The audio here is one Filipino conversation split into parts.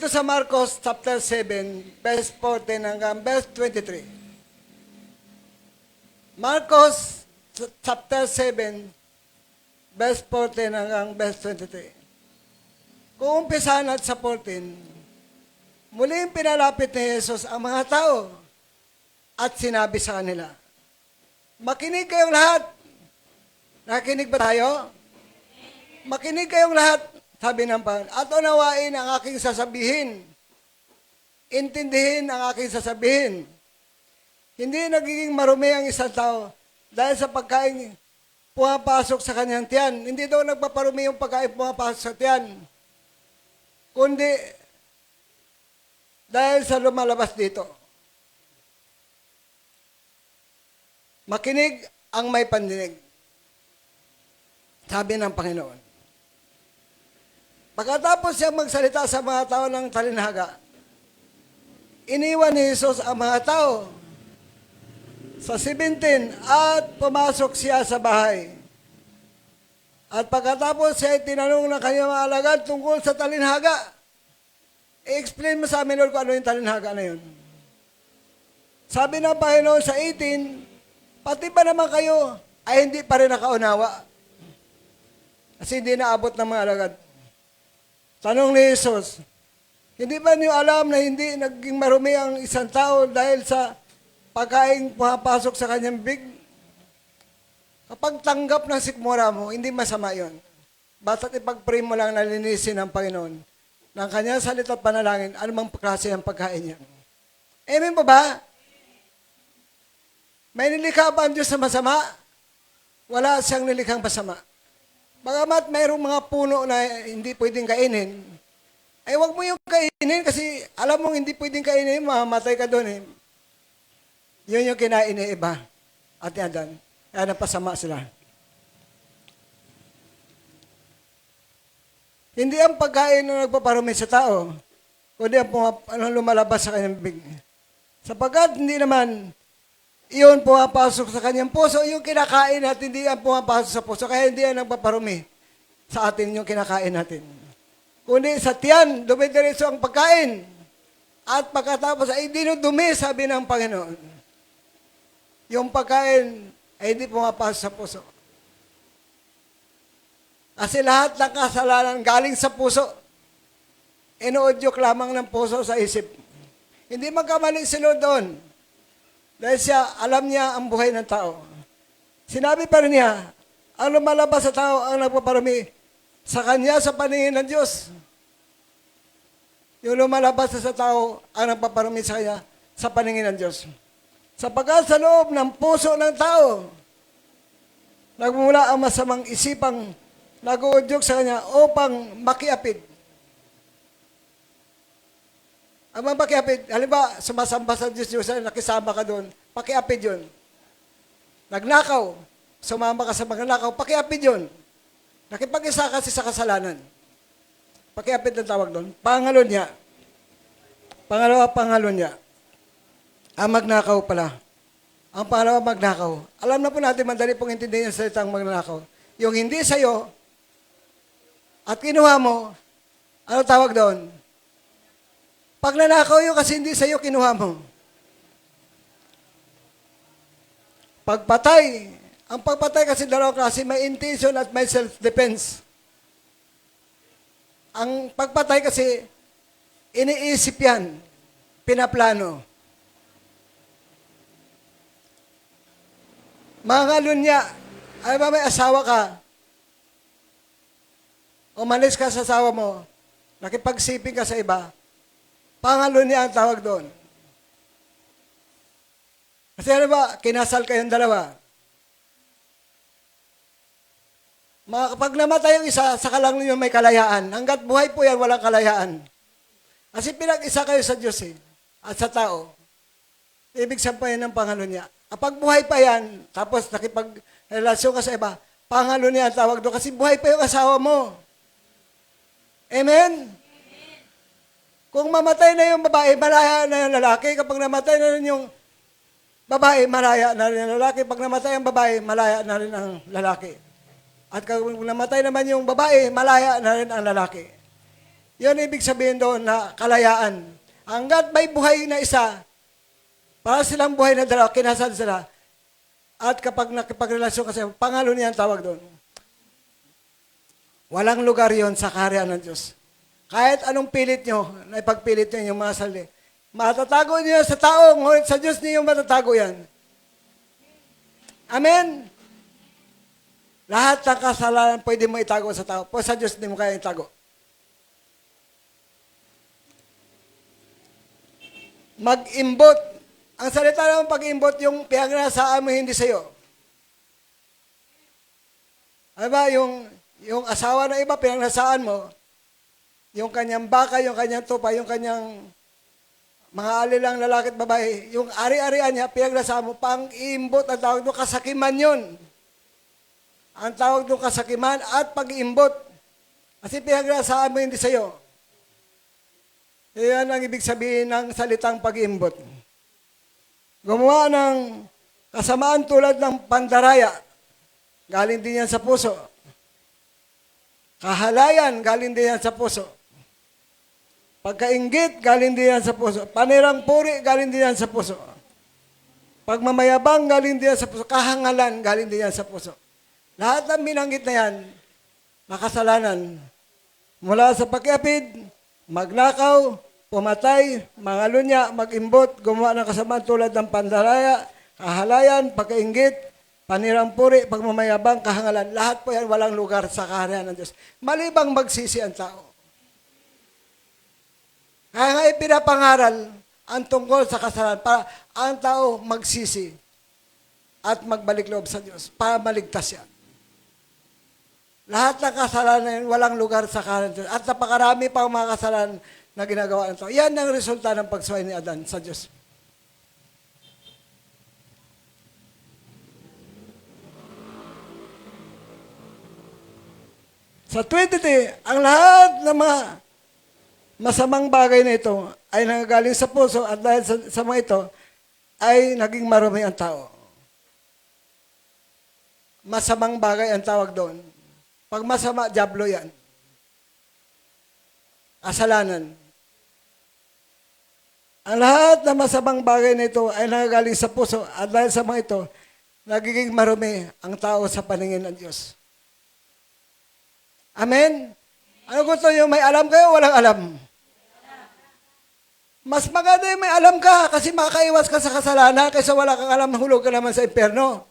Ito sa Marcos chapter 7, verse 14 hanggang verse 23. Marcos chapter 7, verse 14 hanggang verse 23. Kung umpisahan natin sa 14, muling pinalapit ni Jesus ang mga tao at sinabi sa kanila, makinig kayong lahat. Nakinig ba tayo? Makinig kayong lahat, sabi ng Panginoon, at unawain ang aking sasabihin. Intindihin ang aking sasabihin. Hindi nagiging marumi ang isang tao dahil sa pagkain pumapasok sa kanyang tiyan. Hindi daw nagpaparumi yung pagkain pumapasok sa tiyan, kundi dahil sa lumalabas dito. Makinig ang may pandinig, sabi ng Panginoon. Pagkatapos siya magsalita sa mga tao ng talinhaga, iniwan ni Jesus ang mga tao sa 17 at pumasok siya sa bahay. At pagkatapos siya tinanong ng kanyang mga alagad tungkol sa talinhaga. I-explain mo sa amin, Lord, kung ano yung talinhaga na yun. Sabi ng Panginoon sa 18, pati ba naman kayo ay hindi pa rin nakaunawa? Kasi hindi naabot ng mga alagad. Tanong ni Jesus, hindi ba niyo alam na hindi naging marumi ang isang tao dahil sa pagkain pumapasok sa kanyang bibig? Kapag tanggap ng sikmura mo, hindi masama yon. Basta't ipag-pray mo lang na linisin ng Panginoon ng kanyang salita at panalangin, anumang klase ng pagkain niya. Amen po ba? May nilikha ba ang Diyos na masama? Wala siyang nilikhang masama. Bagamat mayroong mga puno na hindi pwedeng kainin, ay wag mo yung kainin kasi alam mong hindi pwedeng kainin, mamamatay ka doon eh. Yun yung kinain ni iba at ni Adan. Kaya napasama sila. Hindi ang pagkain na nagpaparumi sa tao, kundi ang lumalabas sa kanyang bibig. Sapagkat hindi naman iyon pumapasok sa kanyang puso, yung kinakain at hindi yan pumapasok sa puso, kaya hindi yan nagpaparumi sa atin yung kinakain natin. Kundi sa tiyan, dumidiretso ang pagkain. At pagkatapos ay dinudumi, sabi ng Panginoon. Yung pagkain ay hindi pumapasok sa puso. Kasi lahat ng kasalanan galing sa puso. Inuudyok lamang ng puso sa isip. Hindi magkamali si Lord doon. Dahil siya, alam niya ang buhay ng tao. Sinabi pa rin niya, ang lumalabas sa tao ang nagpaparumi sa kanya sa paningin ng Diyos. Yung lumalabas sa tao ang nagpaparumi sa kanya sa paningin ng Diyos. Sapagkat sa loob ng puso ng tao, nagmula ang masamang isipang nag-uudyok sa kanya upang makiapid. Ang mga pakiapid, halimbawa, sumasamba sa Diyos, nakisama ka doon, pakiapid yun. Nagnakaw, sumama ka sa magnakaw, pakiapid yun. Nakipag-isa kasi sa kasalanan. Pakiapid ang tawag doon. Pangalo niya. Pangalo niya. Ang magnakaw pala. Ang pangalawa, magnakaw. Alam na po natin, madali pong intindihin yung salitang magnakaw. Yung hindi sa'yo, at kinuha mo, ano tawag doon? Pag nanakaw yun kasi hindi sa'yo kinuha mo. Pagpatay. Ang pagpatay kasi dalawang klase, may intention at may self-defense. Ang pagpatay kasi, iniisip yan, pinaplano. Mga lunya, ay ba may asawa ka, umalis ka sa asawa mo, nakipagsiping ka sa iba, pangalo niya ang tawag doon. Kasi ano ba, kinasal kayong dalawa. Kapag namatay ang isa, saka lang ninyo may kalayaan. Hanggat buhay po yan, walang kalayaan. Kasi pinag-isa kayo sa Diyos at sa tao. Ibig sabihin ng pangalo niya. Kapag buhay pa yan, tapos nakipag-relasyon ka sa iba, pangalo niya ang tawag doon. Kasi buhay pa yung asawa mo. Amen? Kung mamatay na yung babae, malaya na yung lalaki. Kapag namatay na rin yung babae, malaya na rin ang lalaki. Pag namatay ang babae, malaya na rin ang lalaki. At kung namatay naman yung babae, malaya na rin ang lalaki. Yun ibig sabihin doon na kalayaan. Hanggat may buhay na isa, para silang buhay na dalawa, kinasal sila. At kapag nakipagrelasyon kasi, pangalo niya ang tawag doon. Walang lugar yon sa kaharian ng Diyos. Kahit anong pilit nyo, na ipagpilit nyo yung mga sarili. Matatago niyo sa tao, ngunit sa Diyos niyo matatago yan. Amen? Lahat ng kasalanan pwede mo itago sa tao. Po sa Diyos hindi mo kaya itago. Mag-imbot. Ang salita ng pag-imbot, yung pinagnasaan mo hindi sa'yo. Ano ba, yung asawa ng iba, pinagnasaan mo, yung kanyang baka, yung kanyang tupa, yung kanyang mga alilang lalaki at babae, yung ari-arian niya, pinagnasaan mo, pang-imbot, ang tawag doon, kasakiman yun. Ang tawag doon, kasakiman at pag-imbot. Kasi pinagnasaan mo hindi sa'yo. Yan ang ibig sabihin ng salitang pag-imbot. Gumawa ng kasamaan tulad ng pandaraya, galing din yan sa puso. Kahalayan, galing din yan sa puso. Pagkainggit, galing din yan sa puso. Panirang puri, galing din yan sa puso. Pagmamayabang, galing din yan sa puso. Kahangalan, galing din yan sa puso. Lahat ng binanggit na yan, makasalanan. Mula sa pag-iapid, magnakaw, pumatay, mangalunya, mag-imbot, gumawa ng kasamaan tulad ng pandaraya, kahalayan, pagkainggit, panirang puri, pagmamayabang, kahangalan. Lahat po yan walang lugar sa kaharian ng Diyos. Malibang magsisi ang tao. Kaya nga ipinapangaral ang tungkol sa kasalanan para ang tao magsisi at magbalik loob sa Diyos para maligtas yan. Lahat ng kasalanan walang lugar sa kaharian ng Diyos. At napakarami pang mga kasalanan na ginagawa ng tao. Yan ang resulta ng pagsuway ni Adan sa Diyos. Sa 23, ang lahat ng mga masamang bagay na ito ay nangagaling sa puso at dahil sa mga ito ay naging marumi ang tao. Masamang bagay ang tawag doon. Pag masama, diablo yan. Kasalanan. Ang lahat ng masamang bagay na ito ay nangagaling sa puso at dahil sa mga ito, nagiging marumi ang tao sa paningin ng Diyos. Amen? Ano gusto nyo? May alam kayo o walang alam? Mas maganda yung may alam ka kasi makakaiwas ka sa kasalanan kaysa wala kang alam, hulog ka naman sa impyerno.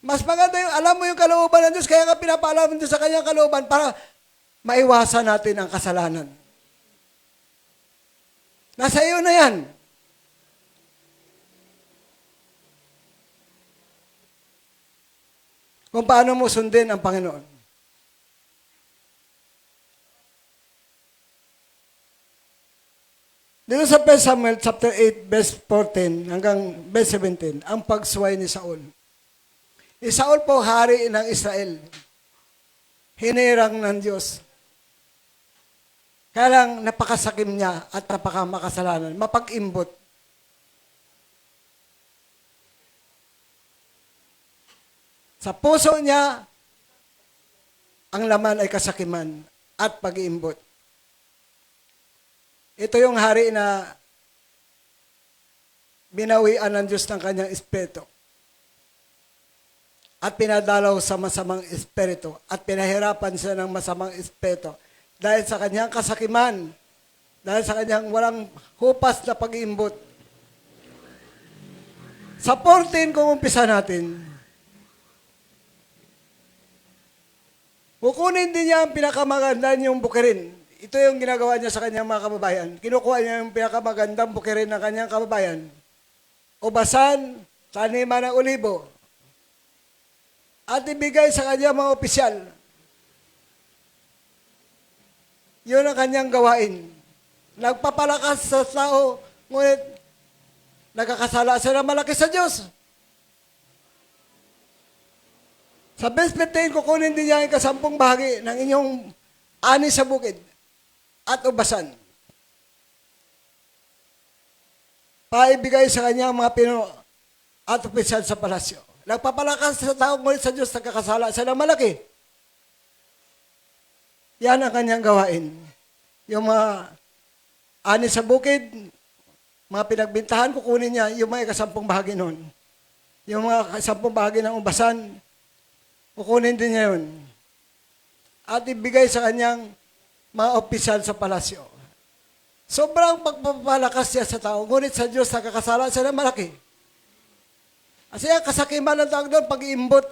Mas maganda yung alam mo yung kalooban ng Diyos, kaya ka pinapaalam mo sa kanyang kalooban para maiwasan natin ang kasalanan. Nasa iyo na yan. Kung paano mo sundin ang Panginoon. Dito sa 1 Samuel chapter 8, verse 14 hanggang verse 17, ang pagsuway ni Saul. Si Saul po, hari ng Israel. Hinirang ng Diyos. Kaya lang, napakasakim niya at napakamakasalanan. Mapag-imbot. Sa puso niya, ang laman ay kasakiman at pag-iimbot. Ito yung hari na binawian ng Diyos ng kanyang espiritu. At pinadalaw sa masamang espiritu. At pinahirapan siya ng masamang espiritu. Dahil sa kanyang kasakiman. Dahil sa kanyang walang hupas na pag-iimbot. Sa 14, kung umpisa natin, kukunin din niya ang pinakamaganda niyong bukirin. Ito yung ginagawa niya sa kanyang mga kababayan. Kinukuha niya yung pinakamagandang bukirin ng kanyang kababayan. Ubasan, taniman ng olibo. At ibigay sa kanyang mga opisyal. Yun ang kanyang gawain. Nagpapalakas sa tao, ngunit nagkakasala sila malaki sa Diyos. Sa verse 15, kukunin din niya ang kasampung bahagi ng inyong ani sa bukid at ubasan. Paibigay sa kanyang mga pinuno at opisyal sa palasyo. Nagpapalakas sa tao ngunit sa Diyos nagkakasala sila malaki. Yan ang kanyang gawain. Yung mga ani sa bukid, mga pinagbintahan, kukunin niya yung mga ikasampung bahagi noon. Yung mga ikasampung bahagi ng ubasan, kukunin din niya yun. At ibigay sa kanyang mga opisyal sa palasyo. Sobrang pagpapalakas niya sa tao, ngunit sa Diyos nakakasala siya ng malaki. Kasi ang kasakiman ng tawag doon, pag-iimbot.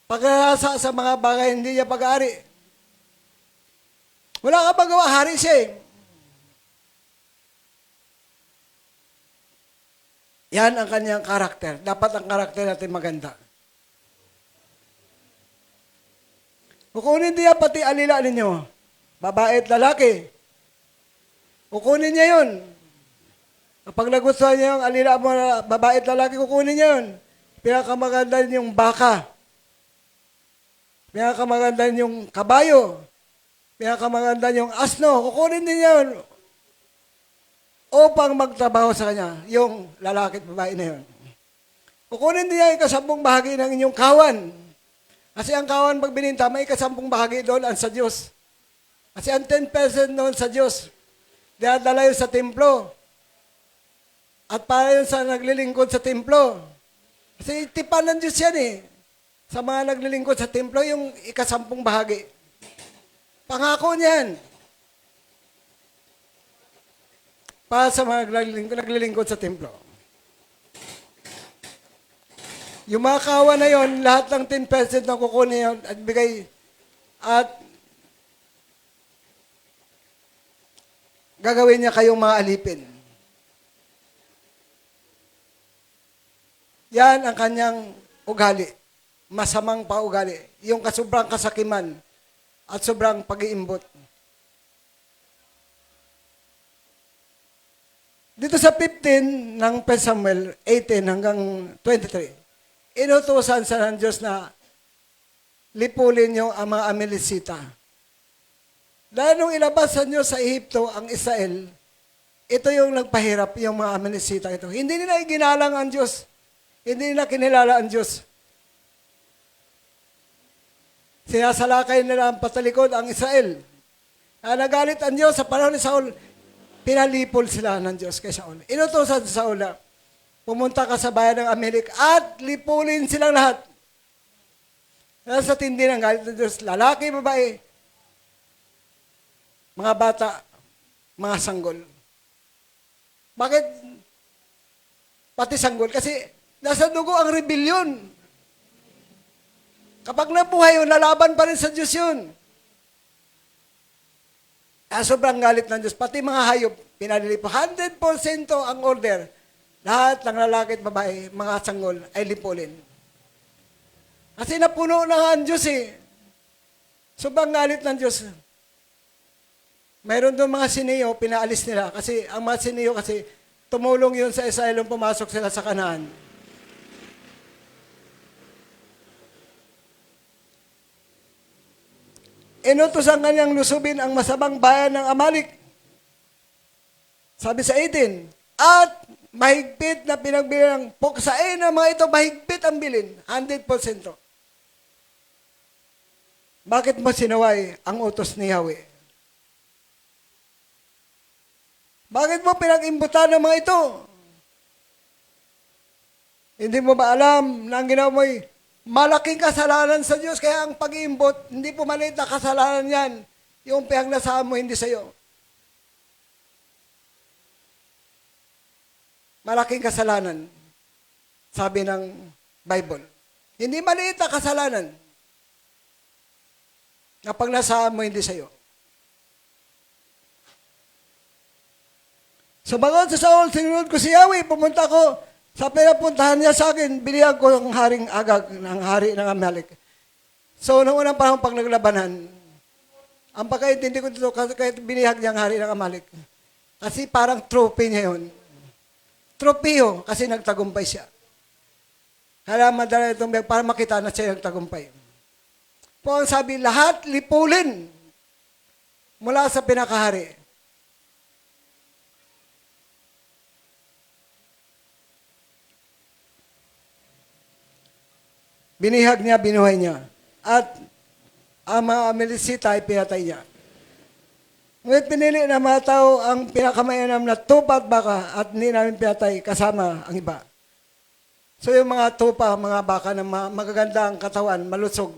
Pagkasa sa mga bagay, hindi niya pag-aari. Wala ka magawa, hari siya eh. Yan ang kanyang karakter. Dapat ang karakter natin maganda. Kukunin niya pati alila ninyo. Babae at lalaki. Kukunin niya yun. Kapag nagustuhan niya yung alila mo na babae at lalaki, kukunin niya yun. Pinakamaganda yung baka. Pinakamaganda yung kabayo. Pinakamaganda yung asno. Kukunin din yun. Upang magtrabaho sa kanya, yung lalaki at babae na yun. Kukunin din niya yung kasampung bahagi ng inyong kawan. Kasi ang kawan pag bininta, may kasampung bahagi doon ang sa Diyos. Kasi ang 10% doon sa Diyos, dinadala yun sa templo. At para yun sa naglilingkod sa templo. Kasi tipan ng Diyos yan eh. Sa mga naglilingkod sa templo, yung ikasampung bahagi. Pangako niyan. Para sa mga naglilingkod sa templo. Yung mga kawan na yon, lahat ng 10% na kukunin yun at bigay at gagawin niya kayong mga alipin. Yan ang kanyang ugali. Masamang paugali. Yung sobrang kasakiman at sobrang pag-iimbot. Dito sa 15 ng 1 Samuel 18 hanggang 23, inutusan sa ng Diyos na lipulin yung mga Amelisita. Dahil nung ilabas sa Diyos sa Ehipto ang Israel, ito yung nagpahirap yung mga Amelisita ito. Hindi nila iginalang ang Diyos. Hindi nila kinilala ang Diyos. Sinasalakay nila ang patalikod ang Israel. Kaya nagalit ang Diyos sa panahon ni Saul, pinalipol sila ng Diyos kay Saul. Inutusan sa Saul na, pumunta ka sa bayan ng Amalek at lipulin silang lahat. Dahil sa tindi ng galit ng Diyos, lalaki, babae, mga bata, mga sanggol. Bakit pati sanggol? Kasi nasa dugo ang rebellion. Kapag nabuhay yun, lalaban pa rin sa Diyos yun. Sobrang galit ng Diyos. Pati mga hayop, pinalilipo. 100% ang order. Lahat ng lalaki at babae, mga sanggol, ay lipulin. Kasi napuno na nga ang Diyos eh. Sobrang galit ng Diyos. Mayroon doon mga siniyo, pinaalis nila. Kasi ang mga siniyo kasi, tumulong yun sa Israel nung pumasok sila sa Kanaan. Inutos ang kanyang lusubin ang masamang bayan ng Amalek. Sabi sa 18, at mahigpit na pinagbilang puksain ng mga ito, mahigpit ang bilin, 100%. Bakit mo sinaway ang utos ni Yahweh? Bakit mo pinag-imbutan ng mga ito? Hindi mo ba alam na ang ginawa mo'y malaking kasalanan sa Diyos, kaya ang pag-iimbot, hindi po maliit na kasalanan yan. Yung pinagnasahan mo, hindi sa'yo. Malaking kasalanan, sabi ng Bible. Hindi maliit na kasalanan na pagnasahan mo, hindi sa'yo. Sumagot sa Saul, sinunod ko si Yahweh, pumunta ko sa pinapuntahan niya sa akin, bilihan ko ang haring Agag, ng hari ng Amalek. So, noong unang panahon pag naglabanan, ang pagkaintindi ko dito, kahit binihag niya ang hari ng Amalek. Kasi parang trophy niya yun. Tropeo, kasi nagtagumpay siya. Kaya madala itong biyag para makita na siya nagtagumpay. Po ang sabi, lahat lipulin mula sa pinakahari. Binihag niya, binuhay niya. At ang mga Amilisita ay pinatay niya. Ngunit pinili ng mga tao ang pinakamainam na tupa at baka at hindi namin pinatay kasama ang iba. So yung mga tupa, mga baka na magaganda ang katawan, malusog,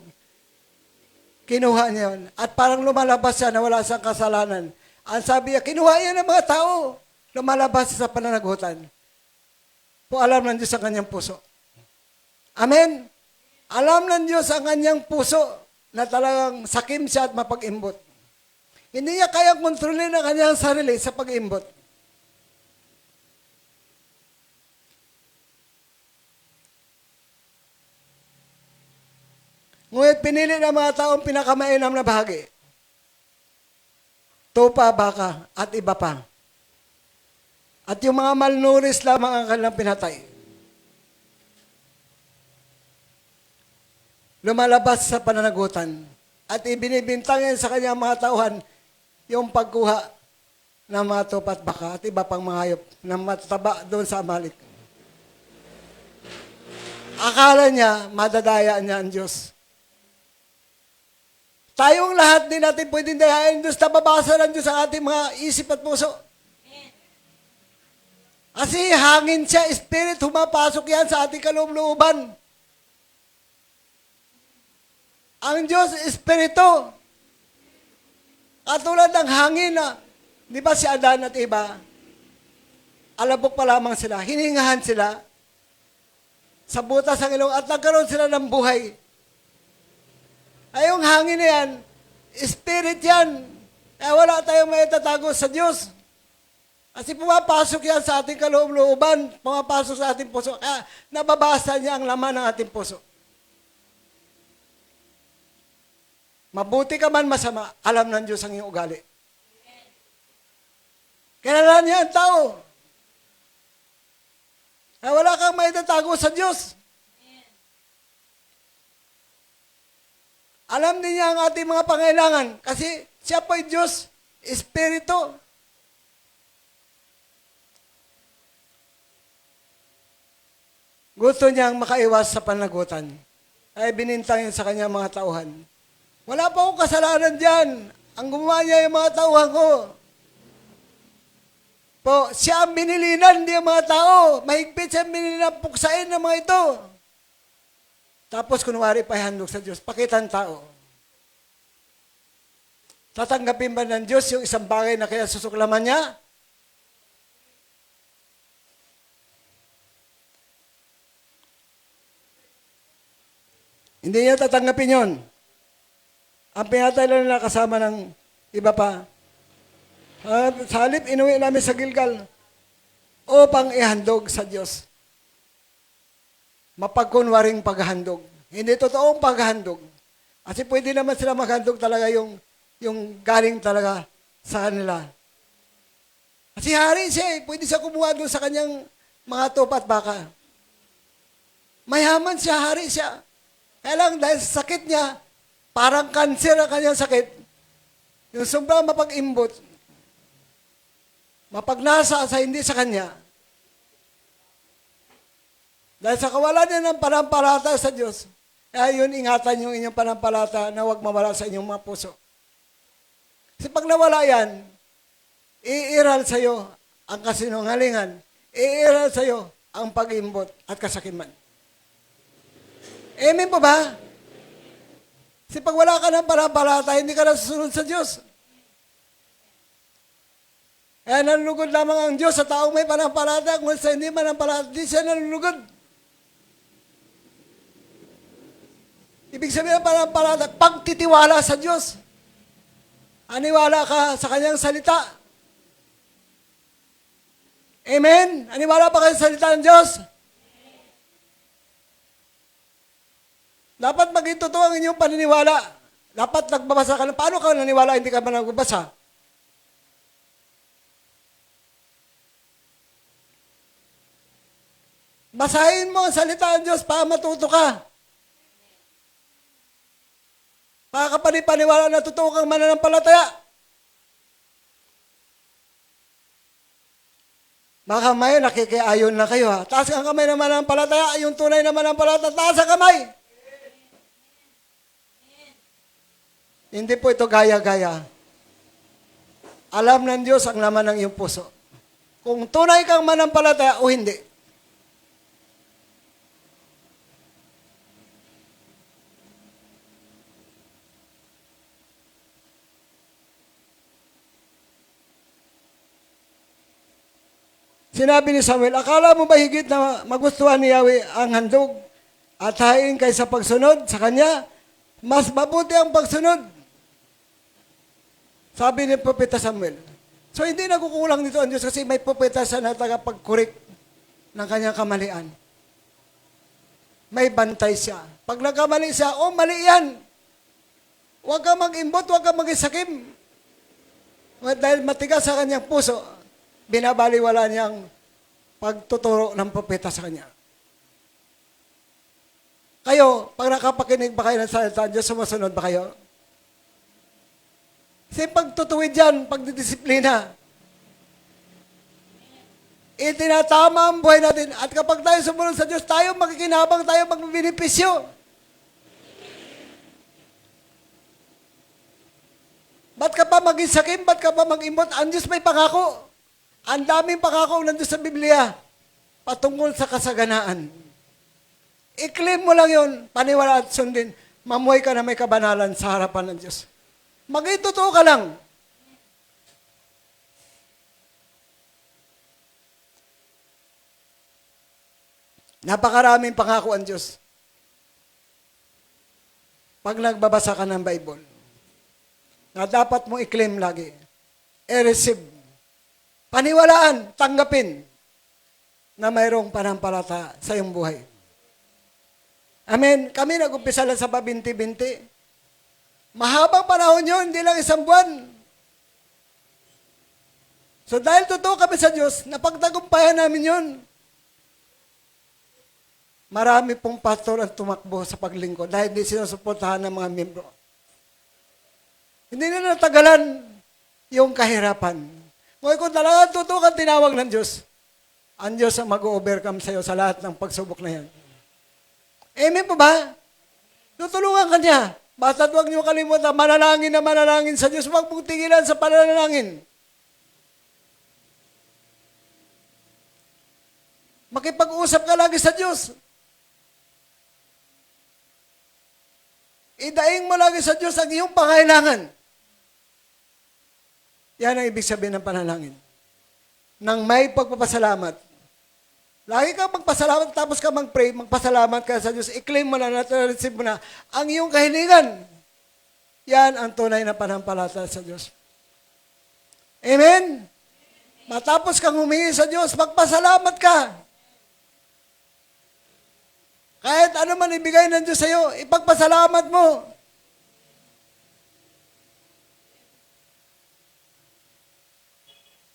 kinuha niya yun. At parang lumalabas siya na wala siyang kasalanan. Ang sabi niya, kinuha yan ng mga tao. Lumalabas sa pananagutan. Kung alam ng Diyos ang kanyang puso. Amen? Alam ng Diyos ang kanyang puso na talagang sakim siya at mapag-imbot. Hindi niya kayang kontrolin ang kanyang sarili sa pag-imbot. Ngunit pinili ng mga taong pinakamainam na bahagi. Tupa, baka, at iba pa. At yung mga malnourished lamang ang kanilang pinatay. Lumalabas sa pananagutan. At ibinibintang yan sa kanyang mga tauhan yung pagkuha ng mga tupa at baka at iba pang mga hayop na mataba doon sa Amalek. Akala niya, madadaya niya ang Diyos. Tayong lahat din natin pwedeng dayain Diyos, nababasa ng Diyos ang ating mga isip at puso. Kasi hangin siya, spirit, humapasok yan sa ating kaloob-looban. Ang Diyos, espiritu. Katulad ng hangin na, di ba si Adan at iba, alabok pa lamang sila, hiningahan sila sa butas ng ilong at nagkaroon sila ng buhay. Ay yung hangin na yan, spirit yan. Kaya wala tayong may tatago sa Diyos. Kasi pumapasok yan sa ating kaloob-looban, pumapasok sa ating puso. Kaya nababasa niya ang laman ng ating puso. Mabuti ka man masama, alam ng Diyos ang iyong ugali. Kilala niya ang tao. Kaya wala kang may tatago sa Diyos. Alam din niya ang ating mga pangailangan kasi siya po'y Diyos, Espiritu. Gusto niyang makaiwas sa panagutan. Ay binintang yun sa kanyang mga tauhan. Wala pa akong kasalanan dyan. Ang gumawa niya yung mga tauhan ko. Po, siya ang binilinan, hindi ang mga tao. Mahigpit siya ang binilinan, puksain ng mga ito. Tapos kunwari pa handog sa Diyos, pakita ng tao. Tatanggapin ba ng Diyos yung isang bagay na kaya susuklaman niya? Hindi niya tatanggapin yun. Ang pinatay lang nila kasama ng iba pa. Sa halip, inuwi namin sa Gilgal upang ihandog sa Diyos. Mapagkunwaring paghandog. Hindi totoong paghandog. Kasi pwede naman sila maghandog talaga yung galing talaga sa kanila. Kasi hari siya pwede siya kumuha doon sa kanyang mga tupa at baka. Mayaman siya, hari siya. Kaya lang dahil sa sakit niya, parang kanser ang kanyang sakit. Yung sobrang mapag-imbot, mapagnasa sa hindi sa kanya. Dahil sa kawalan niya ng panampalata sa Diyos, kaya yun, ingatan yung inyong panampalata na huwag mawala sa inyong mga puso. Kasi pag nawala yan, iiral sa iyo ang kasinungalingan, iiral sa iyo ang pag-imbot at kasakiman. Amen po ba? Kasi pag wala ka ng panampalata, hindi ka nasusunod sa Diyos. Kaya nalulugod lamang ang Diyos sa taong may panampalata, kung sa hindi panampalata, di siya nalulugod. Ibig sabihin ng panampalata, pagtitiwala sa Diyos. Aniwala ka sa kanyang salita. Amen? Aniwala pa kayo sa salita ng Diyos? Dapat maging totoo ang inyong paniniwala. Dapat nagbabasa ka. Paano ka naniwala hindi ka ba nagbabasa? Basahin mo ang salita ng Diyos para matuto ka. Para ka panipaniwala na totoo kang mananampalataya. Baka may nakikiayon na kayo ha. Taas ang kamay ng mananampalataya, yung tunay na mananampalataya, taas ang kamay. Hindi po ito gaya-gaya. Alam ng Diyos ang laman ng iyong puso. Kung tunay kang manampalataya o hindi. Sinabi ni Samuel, akala mo ba higit na magustuhan ni Yahweh ang handog at hain kaysa pagsunod sa Kanya? Mas mabuti ang pagsunod. Sabi ni Propeta Samuel. So hindi nagkukulang dito ang Diyos kasi may propeta siya na tagapag-correct ng kanyang kamalian. May bantay siya. Pag nagkamali siya, mali yan. Huwag ka mag-imbot, huwag ka mag-isakim. Dahil matigas sa kanyang puso, binabaliwala niyang pagtuturo ng propeta sa kanya. Kayo, pag nakapakinig ba kayo ng salita, Diyos, sumusunod ba kayo? Kasi pagtutuwid yan, pagdidisiplina, itinatama ang buhay natin. At kapag tayo sumunod sa Diyos, tayo makikinabang, tayo magbibinipisyo. Ba't ka pa maging sakim? Ba't ka pa mag-imot? Ang Diyos may pangako. Ang daming pangako ng Diyos sa Biblia patungkol sa kasaganaan. I-claim mo lang yun, paniwala at sundin, mamuhay ka na may kabanalan sa harapan ng Diyos. Maging totoo ka lang. Napakaraming pangako ang Diyos. Pag nagbabasa ka ng Bible, na dapat mo i-claim lagi, i-receive, paniwalaan, tanggapin, na mayroong panampalataya sa iyong buhay. Amen. Kami nag-umpisa lang sa pabinti-binti. Mahabang panahon yun, hindi lang isang buwan. So dahil totoo kami sa Diyos, napagtagumpayan namin yun. Marami pong pastor ang tumakbo sa paglingkod dahil hindi sinusuportahan ng mga membro. Hindi na natagalan yung kahirapan. Ngayon kung talaga totoo kang tinawag ng Diyos, ang Diyos ang mag-overcome sa iyo sa lahat ng pagsubok na yan. Amen po ba? Tutulungan ka niya. Basta't huwag niyo kalimutan, manalangin sa Diyos. Huwag mong tigilan sa panalangin. Makipag-usap ka lagi sa Diyos. Idaing mo lagi sa Diyos ang iyong pangailangan. Yan ang ibig sabihin ng panalangin. Nang may pagpapasalamat. Lagi kang magpasalamat tapos ka mag-pray, magpasalamat ka sa Diyos, i-claim mo na, na-receive mo na ang iyong kahilingan. Yan ang tunay na panampalataya sa Diyos. Amen? Matapos kang humingi sa Diyos, magpasalamat ka. Kahit ano man ibigay ng Diyos sa iyo, ipagpasalamat mo.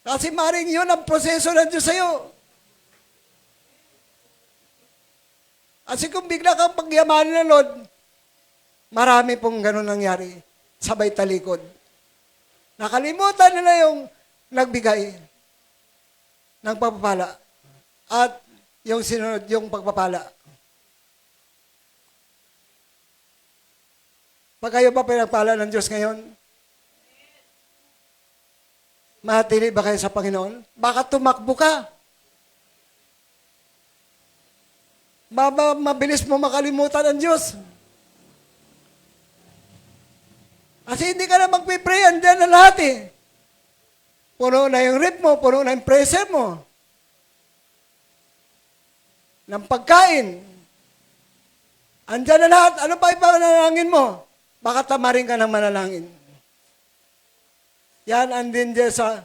Kasi maring yun ang proseso ng Diyos sa iyo. Kasi kung bigla kang pagyamanin ng Lord, marami pong ganun nangyari, sabay talikod. Nakalimutan nila yung nagbigay ng pagpapala at yung sinunod yung pagpapala. Pag kayo ba pinagpala ng Diyos ngayon? Mahatili ba kayo sa Panginoon? Baka tumakbo ka. Mabilis mo makalimutan ang Diyos. Kasi hindi ka na magpipray, andyan na lahat eh. Puno na yung rip mo, puno na yung pressure mo. Ng pagkain. Andyan na lahat. Ano pa ipanalangin mo? Baka tamarin ka ng manalangin. Yan ang danger sa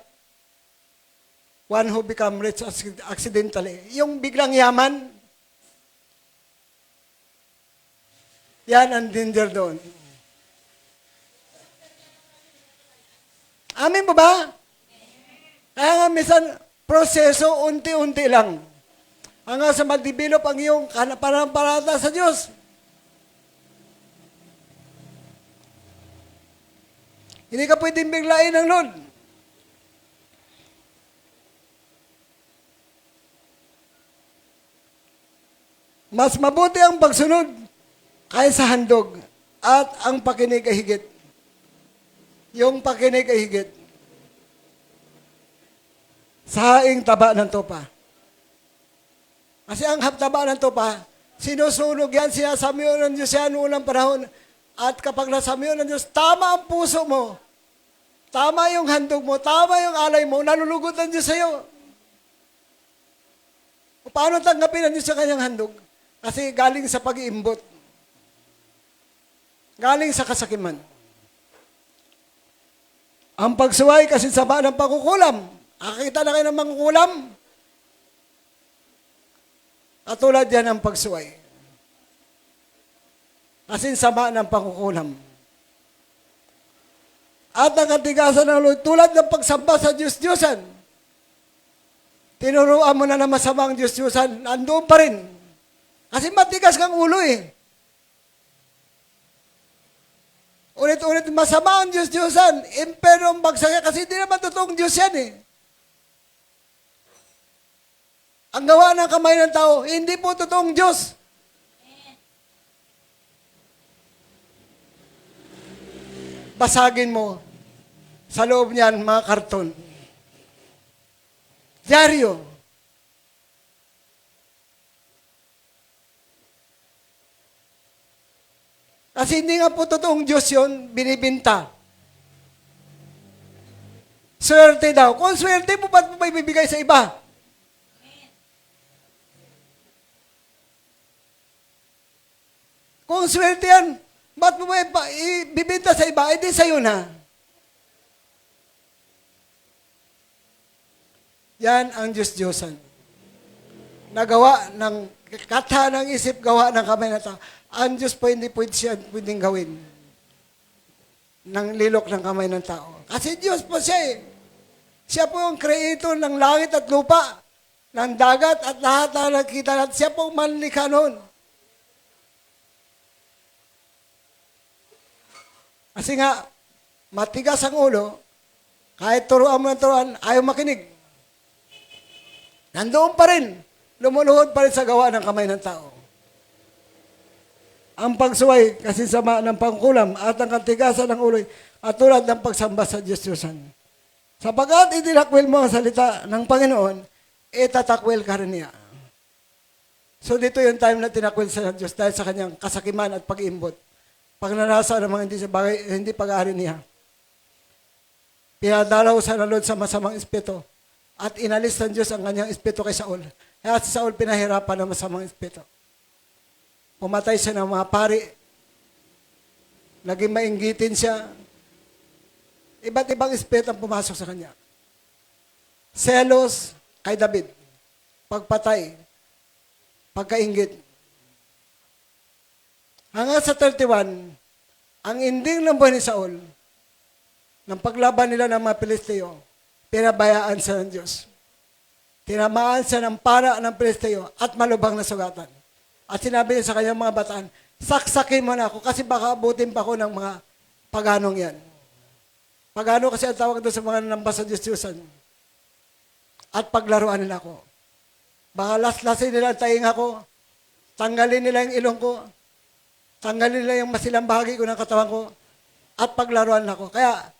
one who become rich accidentally. Yung biglang yaman, yan ang danger doon. Amin po ba? Kaya nga minsan, proseso unti-unti lang. Hanggang sa mag-develop ang iyong panampalataya sa Diyos. Hindi ka pwedeng biglain ng Lord. Mas mabuti ang pagsunod kaysa handog at ang pakinig ay higit. yung pakinig ay higit sa haing taba ng tupa. Kasi ang taba ng tupa, sinusunog yan, sinasabi ng Diyos yan noong unang panahon. At kapag nasabi ng Diyos, tama ang puso mo, tama yung handog mo, tama yung alay mo, nalulugod ng Diyos sa'yo. Paano tanggapin ng Diyos sa kanyang handog? Kasi galing sa pag-iimbot. Galing sa kasakiman. Ang pagsuway kasi sama ng pangkukulam. Nakakita na kayo ng mangkukulam? Katulad yan ang pagsuway. Kasi sama ng pangkukulam. At ang katigasan ng ulo, tulad ng pagsamba sa Diyos-Diyosan. Tinuruan mo na ng masamang Diyos-Diyosan, nandoon pa rin. Kasi matigas kang ulo eh. Ulit-ulit masama ang Diyos-Diyosan. Impero ang bagsakya kasi hindi naman totoong Diyos yan eh. Ang gawa ng kamay ng tao, hindi po totoong Diyos. Basagin mo sa loob niyan mga karton. Dyaryo. Kasi hindi nga po totoong Diyos yun, binibinta. Swerte daw. Kung swerte mo, ba't mo ba ibibigay sa iba? Kung swerte yan, ba't mo ba ibibinta sa iba? Eh di sa'yo na. Yan ang Diyos-Diyosan. Nagawa ng katha ng isip, gawa ng kamay na tao. Ang Diyos po hindi pwedeng gawin ng lilok ng kamay ng tao. Kasi Diyos po siya eh. Siya po ang creator ng langit at lupa, ng dagat at lahat na nakita natin. Siya po ang manlikha noon. Kasi nga, matigas ang ulo, kahit turuan mo ng turuan, ayaw makinig. Nandoon pa rin, lumuluhod pa rin sa gawa ng kamay ng tao. Ang pagsuway kasi sama ng pangkulam at ang katigasan ng ulo at tulad ng pagsamba sa Diyos-Diyosan. Sapagkat itinakwil mo ang salita ng Panginoon, itatakwil ka rin niya. So dito yung time na tinakwil sa Diyos dahil sa kanyang kasakiman at pag-imbot. Pagnanasa ng mga hindi pag-aari niya. Pinadalaw sa nalod sa masamang espiritu at inalis ng Diyos ang kanyang espiritu kay Saul. Kaya si Saul pinahirapan ng masamang espiritu. Pumatay siya ng mga pari. Naging mainggitin siya. Iba't ibang espiritu ang pumasok sa kanya. Selos kay David. Pagpatay. Pagkainggit. Hanggang sa 31, ang ending ng buhay ni Saul, ng paglaban nila ng mga Pilisteo, pinabayaan siya ng Diyos. Tinamaan siya ng para ng Pilisteo at malubhang na sugatan. At sinabi niya sa kanyang mga bataan, saksakin mo na ako kasi baka abutin pa ako ng mga paganong yan. Pagano kasi ang tawag doon sa mga nambas sa Diyos-Diyosan. At paglaruan nila ako. Baka laslasin nila ang taing ako, tanggalin nila yung ilong ko, tanggalin nila yung masilang bahagi ko ng katawan ko, at paglaruan ako. Kaya,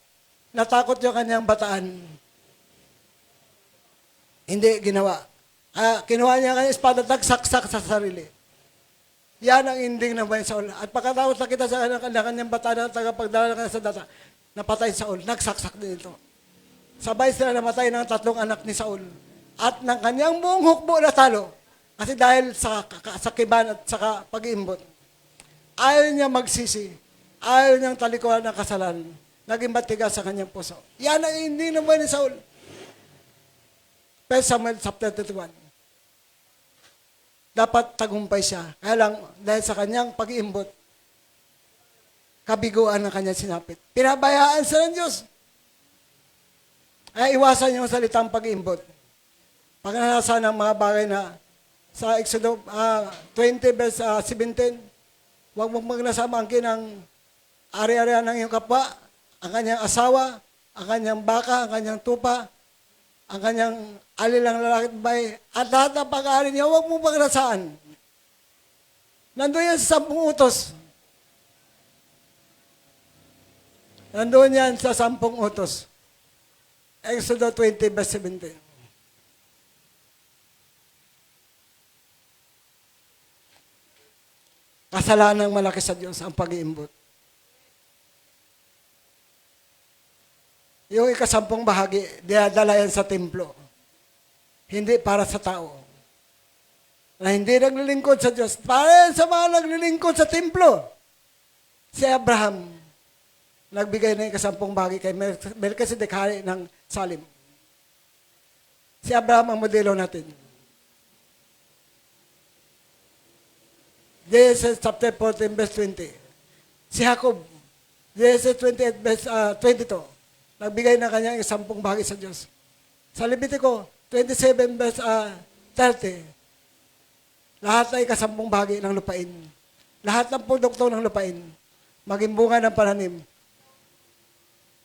natakot yung kanyang bataan. Hindi ginawa. Kinuha niya ang kanyang espada, nagsaksak sa sarili. Yan ang ending ng buhay Saul. At pagkatapos nakita sa kanyang bataan na tagapagdala na sa data, napatay si Saul, nagsaksak din ito. Sabay sila namatay ng 3 anak ni Saul. At ng kanyang buong hukbo na talo. Kasi dahil sa kiban at sa pag-iimbot. Ayaw niya magsisi. Ayaw niyang talikuran ng kasalanan. Naging matigas sa kanyang puso. Yan ang hindi ng buhay ni Saul. 1 Samuel chapter 31. Dapat tagumpay siya. Kaya lang, dahil sa kanyang pag-iimbot, kabiguan ng kanyang sinapit. Pinabayaan siya ng Diyos. Kaya iwasan yung salitang pag-iimbot. Pagnanasa ng mga bagay na sa Exodus 20 verse 17, huwag mong magnasama ang kinang ari-arian ng iyong kapwa, ang kanyang asawa, ang kanyang baka, ang kanyang tupa, ang kanyang alilang lalaki at babae, at lahat ng pag-aari niya, huwag mong magnasaan. Nandun yan sa 10 utos. Nandun yan sa 10 utos. Exodus 20, verse 17. Kasalanang malaki sa Diyos ang pag-iimbot. Yung ika-10 bahagi, dinadala yan sa templo. Hindi para sa tao. Na hindi naglilingkod sa Diyos. Para yan sa mga naglilingkod sa templo. Si Abraham, nagbigay ng ika-10 bahagi kay Melchizedek, hari ng Salim. Si Abraham ang modelo natin. Genesis chapter 14, verse 20. Si Jacob, Genesis 28, verse 22. Nagbigay na kanyang 10 bahagi sa Diyos. Sa Levitico 27, verse 30. Lahat ay ika-10 bahagi ng lupain. Lahat ng produkto ng lupain, maging bunga ng pananim,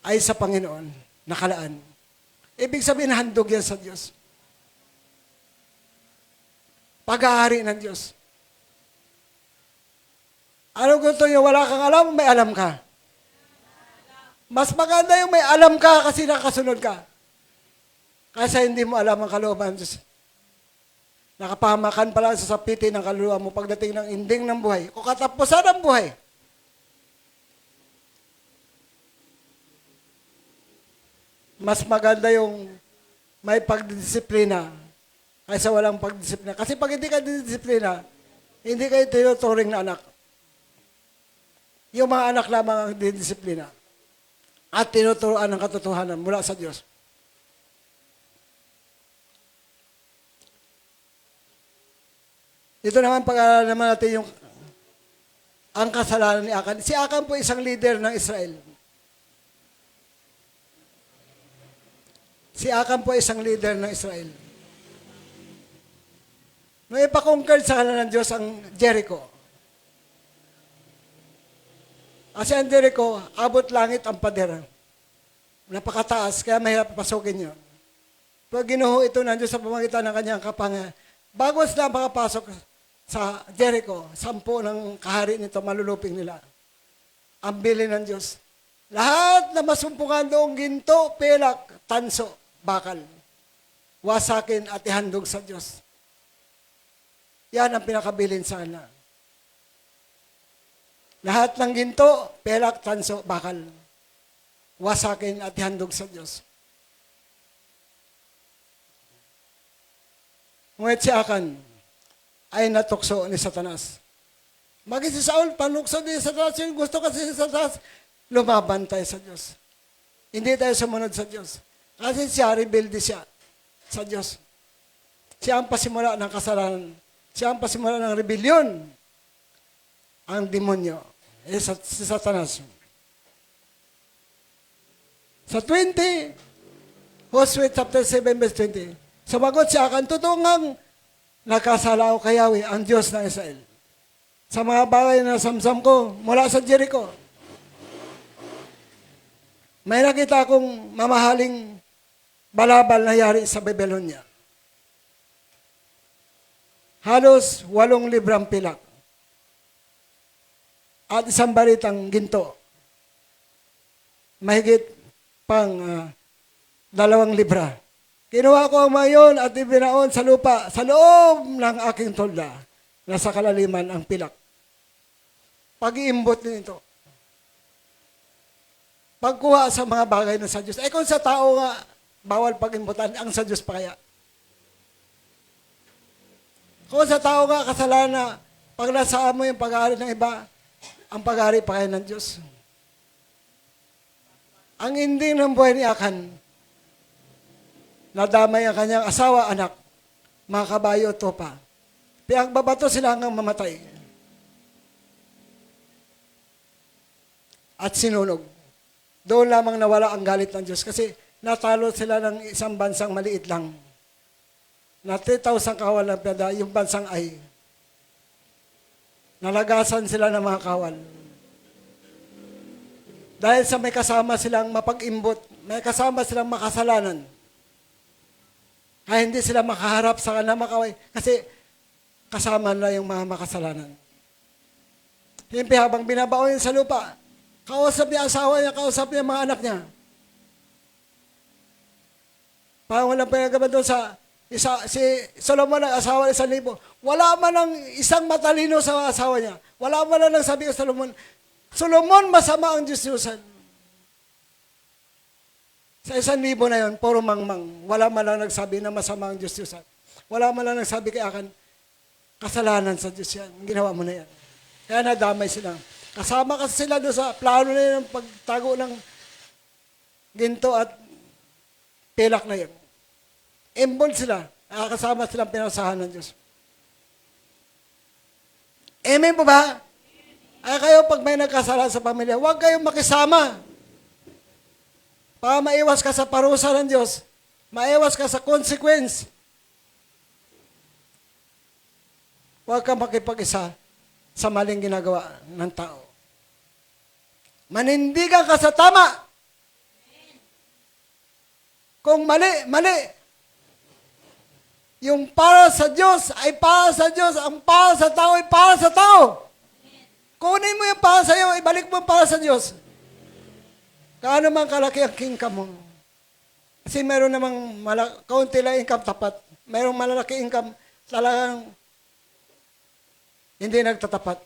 ay sa Panginoon nakalaan. Ibig sabihin, handog yan sa Diyos. Pag-aari ng Diyos. Ano gusto nyo? Wala kang alam, may alam ka. Mas maganda yung may alam ka kasi nakasunod ka. Kasi hindi mo alam ang kalooban ng Diyos. Nakapamakan pala sa sapitin ng kaluluwa mo pagdating ng ending ng buhay o katapusan ng buhay. Mas maganda yung may pagdisiplina kaysa walang pagdisiplina. Kasi pag hindi ka disiplina, hindi kayo tinuturing na anak. Yung mga anak lamang ang didisiplina at tinuturuan ng katotohanan mula sa Diyos. Ito naman, pag-aaralan naman natin yung ang kasalanan ni Akan. Si Akan po isang leader ng Israel. Si Akan po isang leader ng Israel. Nung ipakonquer sa kanila ng Diyos ang Jericho. Kasi ang Jericho, abot langit ang pader. Napakataas, kaya mahirap pasukin yun. Pag ginuho ito ng Diyos sa pamagitan ng kanyang kapangyarihan, bago sila makapasok sa Jericho, 10 ng kahari nito, maluluping nila. Ang bili ng Diyos. Lahat na masumpungan doong ginto, pelak, tanso, bakal. Wasakin at ihandog sa Diyos. Yan ang pinakabilin sa kanila. Lahat ng ginto, pelak, tanso, bakal. Wasakin at ihandog sa Diyos. Ngunit si Akan ay natukso ni Satanas. Maging si Saul, panukso din sa Satanas. Yung gusto kasi si Satanas, lumaban tayo sa Diyos. Hindi tayo sumunod sa Diyos. Kasi siya, rebelde siya sa Diyos. Siya ang pasimula ng kasalanan. Siya ang pasimula ng rebellion. Ang demonyo, si Satanas. Sa 20, Joshua chapter 7, verse 20, sumagot siya, Akan, totoo ngang nakasala ako kay Yahweh, ang Diyos ng Israel. Sa mga bagay na samsam ko mula sa Jericho, may nakita akong mamahaling balabal na yari sa Babylonia. Halos 8 librang pilak. At isang baritang ginto. Mahigit pang 2 libra. Kinuha ko ang mayon at ibinaon sa lupa sa loob ng aking tolda na sa kalaliman ang pilak. Pag-iimbot nito. Pagkuha sa mga bagay na sa Diyos. Eh kung sa tao nga, bawal pag-imbutan, ang sa Diyos pa kaya? Kung sa tao nga, kasalanan na, pag nasaan mo yung pag-aari ng iba, ang pag-aari pa kaya ng Diyos. Ang ending ng buhay ni Akan, nadamay ang kanyang asawa, anak, mga kabayo, topa. Pinagbabato sila hanggang mamatay. At sinunog. Doon lamang nawala ang galit ng Diyos kasi natalo sila ng isang bansang maliit lang. Na 3,000 kawal ng piyada, yung bansang ay nalagasan sila ng mga kawal. Dahil sa may kasama silang mapag-imbot, may kasama silang makasalanan. Kaya hindi sila makaharap sa kanila makaway kasi kasama nila yung mga makasalanan. Himpi habang binabaon sa lupa, Kausap niya asawa niya, kausap niya mga anak niya. Parang walang pinagawa doon si Solomon ang asawa ng 1,000. Wala man ang isang matalino sa asawa niya. Wala man lang sabi ko Solomon, masama ang Diyos-Diyosan. Sa 1,000 na yon, puro mangmang. Wala man lang nagsabi na masama ang Diyos-Diyosan. Wala man lang nagsabi kay akin, kasalanan sa Diyos yan. Ginawa mo na yan. Kaya nadamay sila. Kasama kasi sila doon sa plano na yun ng pagtago ng ginto at pilak na yun. Involved sila. Nakakasama silang pinasahan ng Diyos. Amen po ba? Ay kayo pag may nagkasala sa pamilya, huwag kayong makisama. Para maiwas ka sa parusa ng Diyos. Maiwas ka sa consequence. Huwag kang makipag-isa sa maling ginagawa ng tao. Manindigan ka sa tama. Kung mali, mali. Yung para sa Diyos ay para sa Diyos. Ang para sa tao ay para sa tao. Kunin mo yung para sa iyo, ibalik mo para sa Diyos. Kaano man kalaki ang income mo. Kasi meron namang kaunti lang income tapat. Merong malalaki income talagang hindi nagtatapat.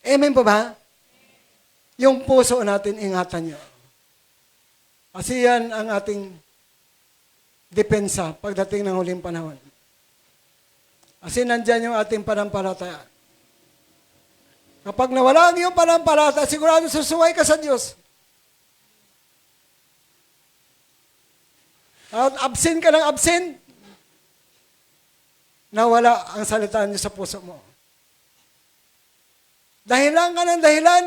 Amen po ba? Yung puso natin, ingatan nyo. Kasi yan ang ating depensa pagdating ng huling panahon. Kasi nandyan yung ating panampalataya. Kapag nawala ang iyong panampalataya, sigurado susuway ka sa Diyos. At absent ka ng absent, nawala ang salita niyo sa puso mo. Dahilan ka ng dahilan,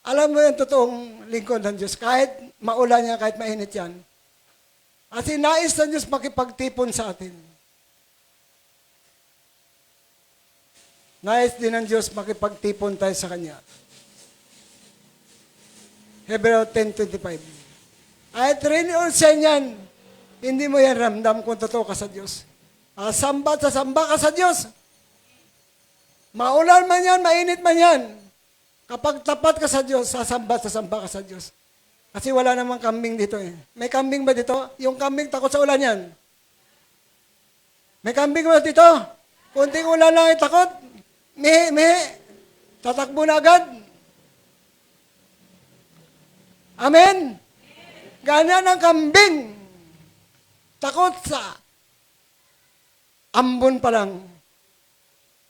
alam mo yung totoong lingkod ng Diyos, kahit maulan yan, kahit mainit yan. Kasi nais ng Diyos makipagtipon sa atin. Nais din ng Diyos makipagtipon tayo sa Kanya. Hebreo 10:25. At rin or yan, hindi mo yan ramdam kung totoo ka sa Diyos. Samba sa samba ka sa Diyos. Maulan man yan, mainit man yan. Kapag tapat ka sa Diyos, sasamba ka sa Diyos. Kasi wala namang kambing dito eh. May kambing ba dito? Yung kambing takot sa ulan yan. May kambing ba dito? Kunting ulan lang ay takot. Mihi. Tatakbo na agad. Amen? Ganyan ang kambing. Takot sa ambon pa lang.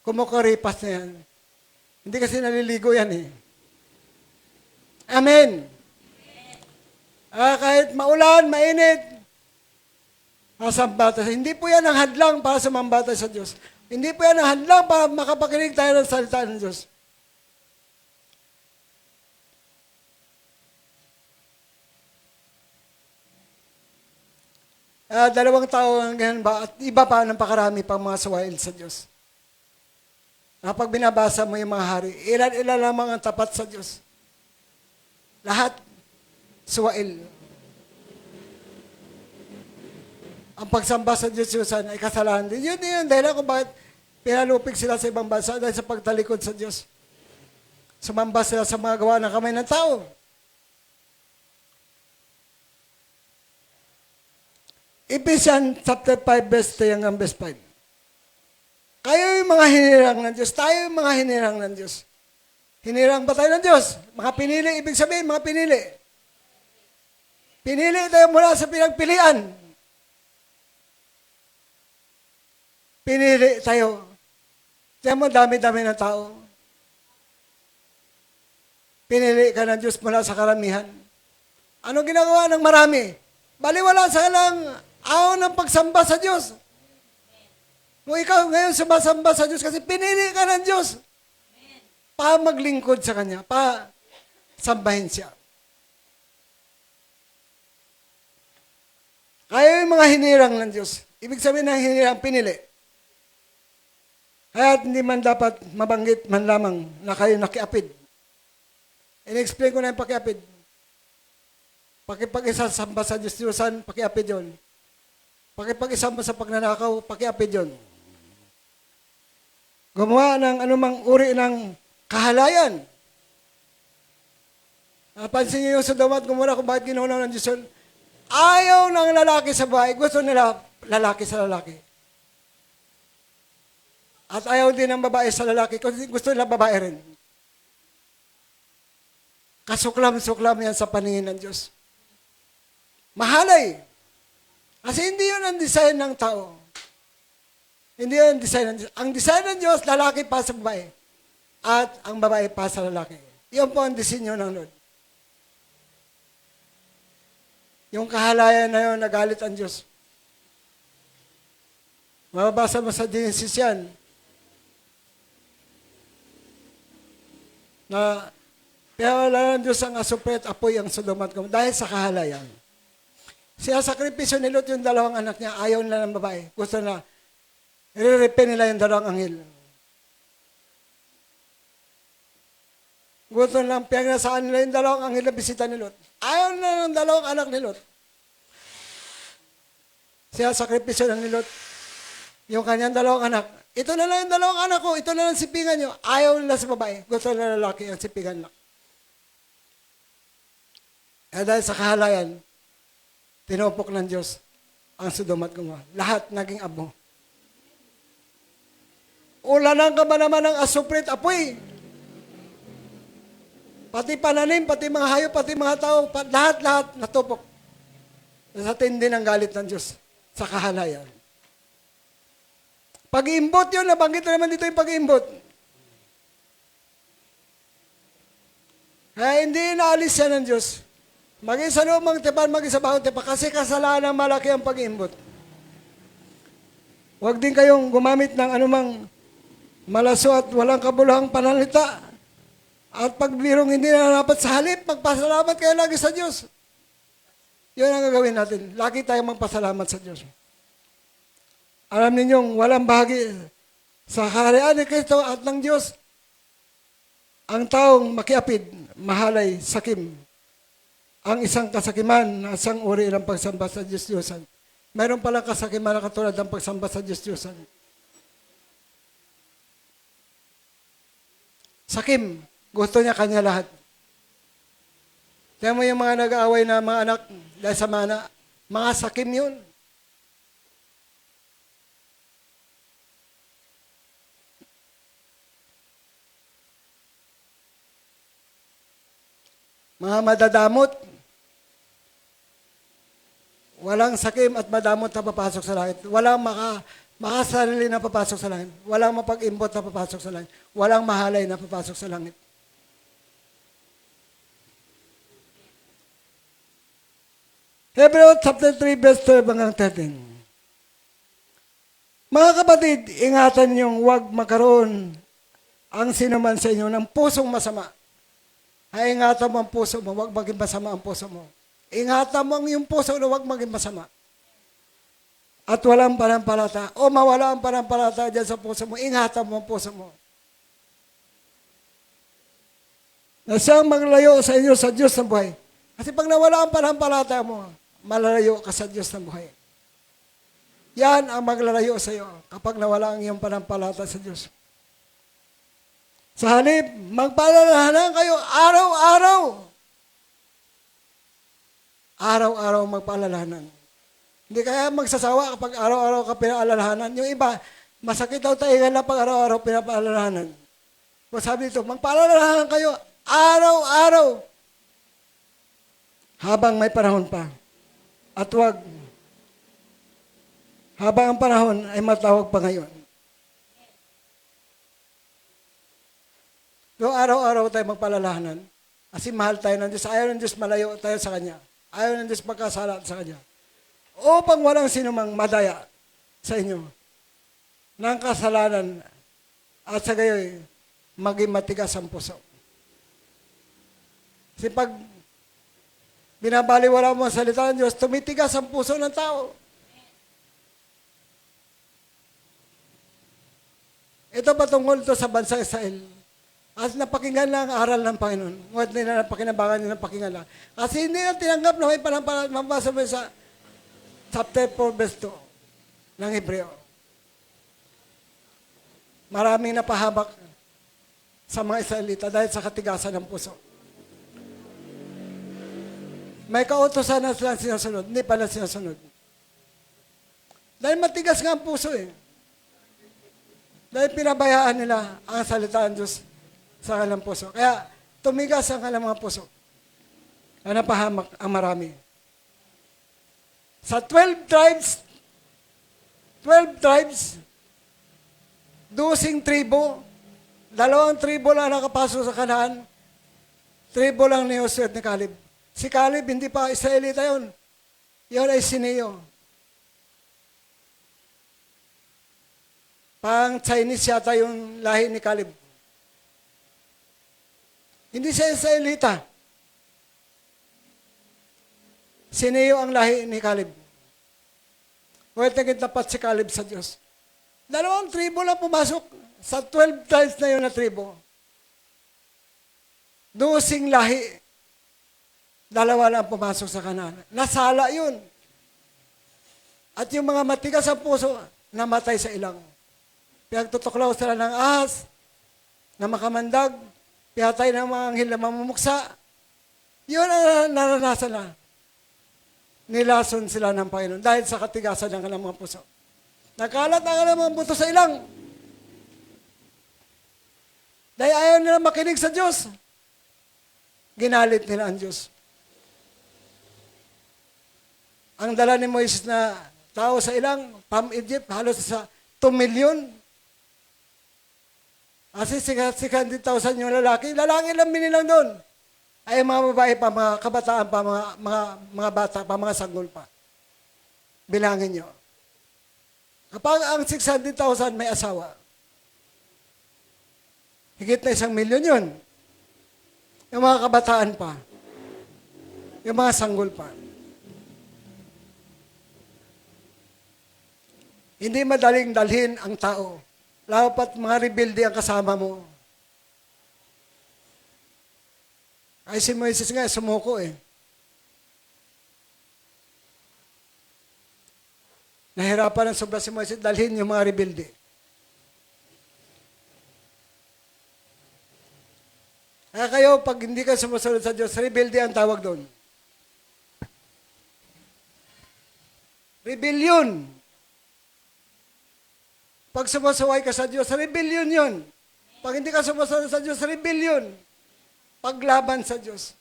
Kumukaripas na yan. Hindi kasi naliligo yan eh. Amen. Kahit maulan, mainit, masambata. Hindi po yan ang hadlang para sumambata sa Diyos. Hindi po yan ang hadlang para makapakinig tayo ng salita ng Diyos. Dalawang tao ang ganyan ba? At iba pa ng pakarami pang mga suwail sa Diyos. Kapag binabasa mo yung mga hari, ilan lamang ang tapat sa Diyos. Lahat, suwail. Ang pagsamba sa Diyos-Diyosan ay kasalanan din. Yun din dahil kung bakit pinalupig sila sa ibang bansa dahil sa pagtalikod sa Diyos. Sumamba sila sa mga gawa ng kamay ng tao. Ephesians chapter 5 verse 3 hanggang verse 5. Kayo yung mga hinirang ng Diyos. Tayo yung mga hinirang ng Diyos. Hinirang ba tayo ng Diyos? Mga pinili, ibig sabihin, mga pinili. Pinili tayo mula sa pinagpilian. Pinili tayo. Tiyan mo, dami-dami ng tao. Pinili ka ng Diyos mula sa karamihan. Ano ginagawa ng marami? Baliwala sa lang ayaw ng pagsamba sa Diyos. Kung ikaw ngayon sumasamba sa Diyos kasi pinili ka ng Diyos para maglingkod sa Kanya, para sambahin siya. Kaya yung mga hinirang ng Diyos, ibig sabihin ng hinirang pinili. Kaya hindi man dapat mabanggit man lamang na kayo nakiapid. In-explain ko na yung pakiapid. Pakipag-isa samba sa Diyos-Diyosan, pakiapid yun. pakipag-isama sa pagnanakaw, pakiapid yun. Gumawa ng anumang uri ng kahalayan. Napansin niyo yung Sodoma at Gomora kung bakit ginawa ng Diyos yun? Ayaw ng lalaki sa bahay. Gusto nila lalaki sa lalaki. At ayaw din ng babae sa lalaki. Kasi gusto nila babae rin. Kasuklam-suklam yan sa paningin ng Diyos. Mahalay. Kasi hindi yun ang design ng tao. Hindi yun ang design ng Diyos. Ang design ng Diyos, lalaki pa sa babae. At ang babae pa sa lalaki. Yun po ang disenyo ng Lord. Yung kahalayan na yun, nagalit ang Diyos. Mababasa mo sa Genesis yan. Na pinawala ng Diyos ang asupre at apoy ang Sodoma at Gomora dahil sa kahalayan. Siya sakripisyo ni Lot yung dalawang anak niya, ayaw nila ng babae. Gusto na, i-repair nila yung dalawang anghel. Gusto lang, pinagnasaan nila yung dalawang anghel na bisita ni Lot. Ayaw na ng dalawang anak ni Lot. Siya sakripisyo ng ni Lot. Yung kanyang dalawang anak. Ito na lang yung dalawang anak ko. Ito na lang sipingan nyo. Ayaw nila sa babae. Gusto na lalaki ang sipingan lang. Kaya dahil sa kahalayan, tinupok ng Diyos ang Sodoma at Gomora. Lahat naging abo. Ulanan ka ba naman ng asuprit apoy? Pati pananim, pati mga hayop, pati mga tao, lahat natupok. Sa tindi ng galit ng Diyos sa kahalayan. Pag-iimbot yun, nabanggit na naman dito yung pag-iimbot. Kaya hindi inaalis yan ng Diyos. Maging sa loob ng tipan, maging sa bawat tipan, kasi kasalanan malaki ang pag-iimbot. Huwag din kayong gumamit ng anumang malaso at walang kabuluhang panalita. At pagbirong hindi na dapat sa halip, magpasalamat kayo lagi sa Diyos. Yun ang gagawin natin. Lagi tayong magpasalamat sa Diyos. Alam ninyong walang bahagi sa kaharian ni Kristo at ng Diyos. Ang taong makiapid, mahalay, sakim. Ang isang kasakiman, isang uri ng pagsamba sa Diyos-Diyosan. Mayroon palang kasakiman na katulad ng pagsamba sa Diyos-Diyosan. Sakim, gusto niya kanya lahat. Kaya mo yung mga nag-aaway na mga anak dahil sa mana, mga sakim yun. Mga madadamot, walang sakim at madamot na papasok sa langit. Walang makasarili na papasok sa langit. Walang mapag-imbot na papasok sa langit. Walang mahalay na papasok sa langit. Hebrews chapter 3, verse 12 hanggang 13. Mga kapatid, ingatan niyong huwag magkaroon ang sinuman sa inyo ng pusong masama. Ay ingatan mo ang puso mo, huwag maging masama ang puso mo. Ingatan mo ang iyong puso na huwag maging masama. At walang panampalata, o mawala ang panampalata dyan sa puso mo, ingatan mo ang puso mo. Na siyang maglayo sa inyo sa Diyos ng buhay. Kasi pag nawala ang panampalata mo, malalayo ka sa Diyos ng buhay. Yan ang maglalayo sa iyo kapag nawala ang iyong panampalata sa Diyos. Sa halip, magpaalalahanan kayo araw-araw. Araw-araw magpaalalahanan. Hindi kaya magsasawa kapag araw-araw ka pinaalalahanan. Yung iba, masakit daw taingan lang pag araw-araw pinapaalalahanan. Kung sabi dito, magpaalalahanan kayo araw-araw. Habang may panahon pa. At wag, habang ang panahon ay matawag pa ngayon. So, araw-araw tayo magpalalahanan. Kasi mahal tayo ng Diyos. Ayaw ng Diyos malayo tayo sa Kanya. Ayaw ng Diyos magkasala sa Kanya. Upang walang sinumang madaya sa inyo ng kasalanan at sa gayoy maging matigas ang puso. Kasi pag binabaliwala mo ang salita ng Diyos, tumitigas ang puso ng tao. Ito patungkol to sa bansang Israel. As napakinggan lang ang aral ng Panginoon. Ngunit hindi na napakinabangan nyo ng pakinggan lang. Kasi hindi na tinanggap na may panampalataya. Mabasa mo sa chapter 4, verse 2. ng Hebreo. Maraming napahamak sa mga Israelita dahil sa katigasan ng puso. May kautosan na silang sinasunod, hindi pala sinasunod. Dahil matigas nga ang puso eh. Dahil pinabayaan nila ang salita ng Diyos sa kanilang puso. Kaya tumigas ang kanilang mga puso. Na napahamak ang marami. Sa 12 tribes, 12 tribo, 2 tribo lang nakapasok sa Kanaan, tribo lang ni Josue at ni Caleb. Si Caleb, hindi pa Israelita yun. Yun ay Sineo. Pang Chinese yata yung lahi ni Caleb. Hindi siya Israelita. Sineo ang lahi ni Caleb. Well, tapat si Caleb sa Diyos. 2 tribo lang pumasok sa 12 tribes na yun na tribo. 12 lahi. 2 lang pumasok sa Kanaan. Nasala yun. At yung mga matigas ang puso, namatay sa ilang. Pinagtutuklaw sila ng ahas, na makamandag, pinatay ng mga anghel na mamumuksa. Yun ang naranasan na. Nilason sila ng Panginoon dahil sa katigasan ng kanilang mga puso. Nakalat ang kanilang mga buto sa ilang. Dahil ayaw nila makinig sa Diyos. Ginalit nila ang Diyos. Ang dala ni Moises na tao sa ilang, from Egypt, halos sa 2 million. Kasi 600,000 yung lalaki. Lalaki lang binilang doon. Ay mga babae pa, mga kabataan pa, mga bata pa, mga sanggol pa. Bilangin nyo. Kapag ang 600,000 may asawa, higit na 1 milyon yun. Yung mga kabataan pa, yung mga sanggol pa. Hindi madaling dalhin ang tao. Lapat mga rebelde ang kasama mo. Ay si Moises nga, sumuko eh. Nahirapan ng sobra si Moises, dalhin yung mga rebelde. Kaya kayo, pag hindi ka sumusunod sa Diyos, rebelde ang tawag doon. Rebellion. Pag sumasaway ka sa Diyos, rebellion yun. Pag hindi ka sumusunod sa Diyos, rebellion. Paglaban sa Diyos.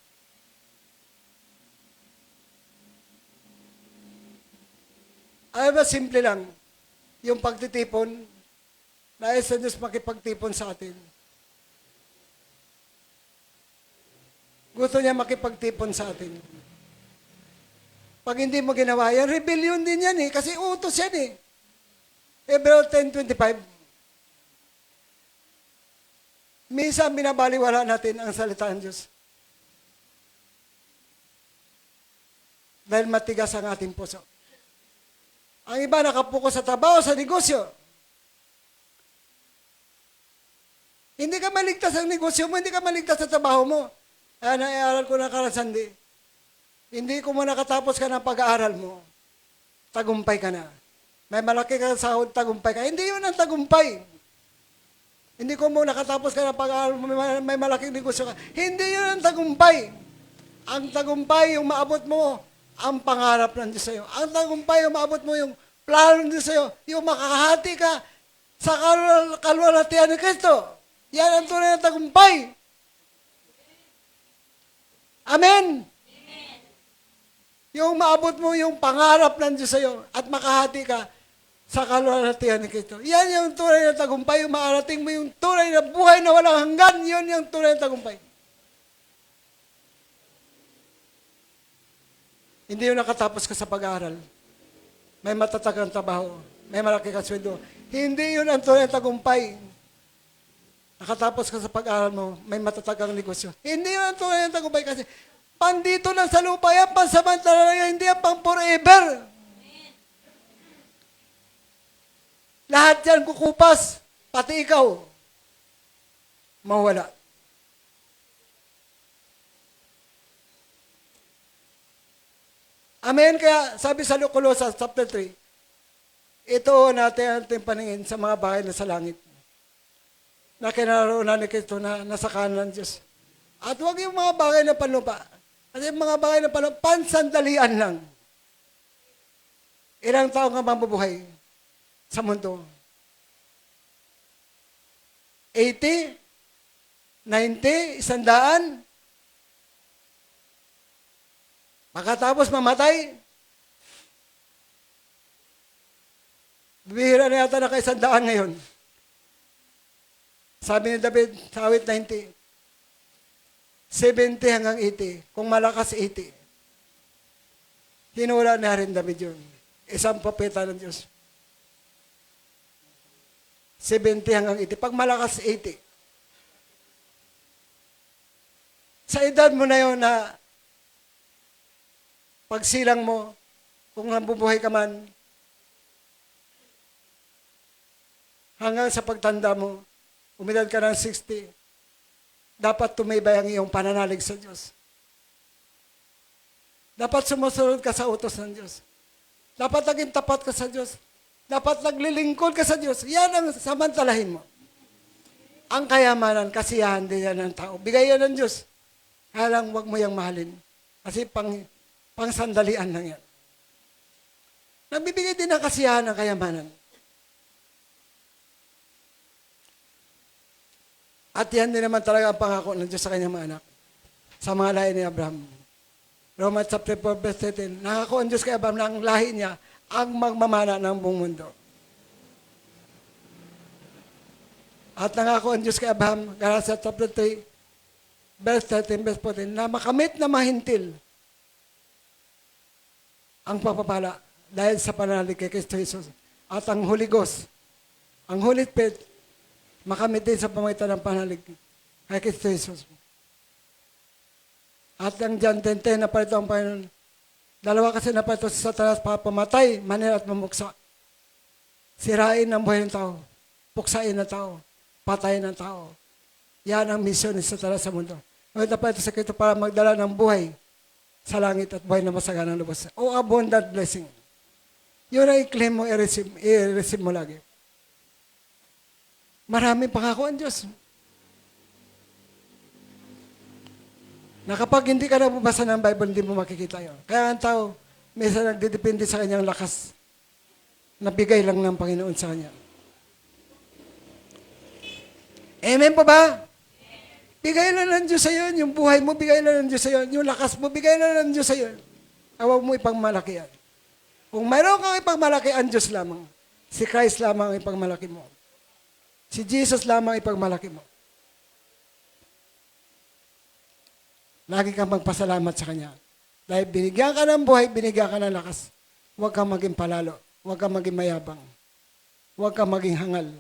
Ay ba, simple lang. Yung pagtitipon, dahil sa Diyos makipagtipon sa atin. Gusto niya makipagtipon sa atin. Pag hindi mo ginawa yan, rebellion din yan eh, kasi utos yan eh. Hebreo 10:25. Minsan binabaliwala natin ang salita ng Diyos. Dahil matigas ang ating puso. Ang iba nakapokus sa trabaho, sa negosyo. Hindi ka maligtas ang negosyo mo, hindi ka maligtas sa trabaho mo. Kaya naiaral ko na karasandi. Hindi ko mo nakatapos ka ng pag-aaral mo. Tagumpay ka na. May malaki ka sa sahod, tagumpay ka. Hindi yun ang tagumpay. Hindi ko mo nakatapos ka ng pag-aaral mo, may malaking negosyo ka. Hindi yun ang tagumpay. Ang tagumpay, yung maabot mo, ang pangarap ng Diyos sa'yo. Ang tagumpay, yung maabot mo, yung plano ng Diyos sa'yo. Yung makahati ka sa kalwalhatian ni Kristo. Yan ang tunay na tagumpay. Amen? Yung maabot mo yung pangarap ng Diyos sa'yo at makahati ka sa kalwalhatian ni Kristo. Yan yung tunay na tagumpay. Yung maarating mo yung tunay na buhay na walang hanggan. Yun yung tunay na tagumpay. Hindi yung nakatapos ka sa pag-aaral. May matatag ang trabaho. May malaki kang sweldo. Hindi yun ang tunay na tagumpay. Nakatapos ka sa pag-aaral mo, may matatag ang negosyo. Hindi yun ang tunay na tagumpay kasi pandito lang sa lupa yan, pansamantala lang yan, hindi yan pang forever. Lahat yan kukupas, pati ikaw, mawala. Amen? Kaya sabi sa Colossus chapter 3, Ito natin ating paningin sa mga bagay na sa langit na kinaroonan ni Kristo na nasa kanan ng Diyos. At huwag yung mga bagay na panlupa. Kasi yung mga bagay na panlupa, pansandalian lang. Ilang taong ka mabubuhay sa mundo? 80? 90? 100? Makatapos mamatay? Bihira na yata na kay 100 ngayon. Sabi ni David sa awit 90, 70 hanggang 80. Kung malakas 80. Hinula na rin David yun. Isang propeta ng Diyos. 70 hanggang 80. Pag malakas 80. Sa edad mo na yun na pagsilang mo, kung nabubuhay ka man, hanggang sa pagtanda mo, umedad ka ng 60, dapat tumibay ang iyong pananalig sa Diyos. Dapat sumusunod ka sa utos ng Diyos. Dapat naging tapat ka sa Diyos. Dapat naglilingkod ka sa Diyos. Yan ang samantalahin mo. Ang kayamanan, kasiyahan din yan ng tao. Bigay yan ng Diyos. Kaya lang huwag mo yung mahalin. Kasi pang sandalian lang yan. Nagbibigay din ng kasiyahan ng kayamanan. At yan din naman talaga ang pangako ng Diyos sa kanyang mga anak. Sa mga lahi ni Abraham. Romans chapter 4 verse 13. Nangako ang Diyos kay Abraham na ang lahi niya ang magmamana ng buong mundo. At nangako ang Diyos kay Abraham, Galatians chapter 3, verse 13, verse 14, na makamit na mahintil ang pagpapala dahil sa pananalig kay Kristo Jesus. At ang Holy Ghost, ang Holy Spirit, makamit din sa pamagitan ng pananalig kay Kristo Jesus. At ang John 10:10 na palito ang Panginoon, dalawa kasi na palito sa Satanas para pamatay, manira at mamuksa. Sirain ang buhay ng tao, puksain ng tao, patayin ng tao. Yan ang misyon ni Satanas sa mundo. Ngayon na palito sa Kristo para magdala ng buhay sa langit at buhay na masaganang lubos. O abundant blessing. Yun ang i-claim mo, i-receive mo lagi. Maraming pangako ang Diyos. Na kapag hindi ka nababasa ng Bible, hindi mo makikita yun. Kaya ang tao, minsan nagdidepende sa kanyang lakas. Nabigay lang ng Panginoon sa kanya. Amen po ba? Bigay lang ng Diyos sa iyo. Yung buhay mo, bigay lang ng Diyos sa iyo. Yung lakas mo, bigay lang ng Diyos sa iyo. Huwag mo ipagmalaki yan. Kung mayroon kang ipagmalaki, ang Diyos lamang. Si Christ lamang ang ipagmalaki mo. Si Jesus lamang ipagmalaki mo. Lagi kang magpasalamat sa Kanya. Dahil binigyan ka ng buhay, binigyan ka ng lakas. Huwag kang maging palalo. Huwag kang maging mayabang. Huwag kang maging hangal.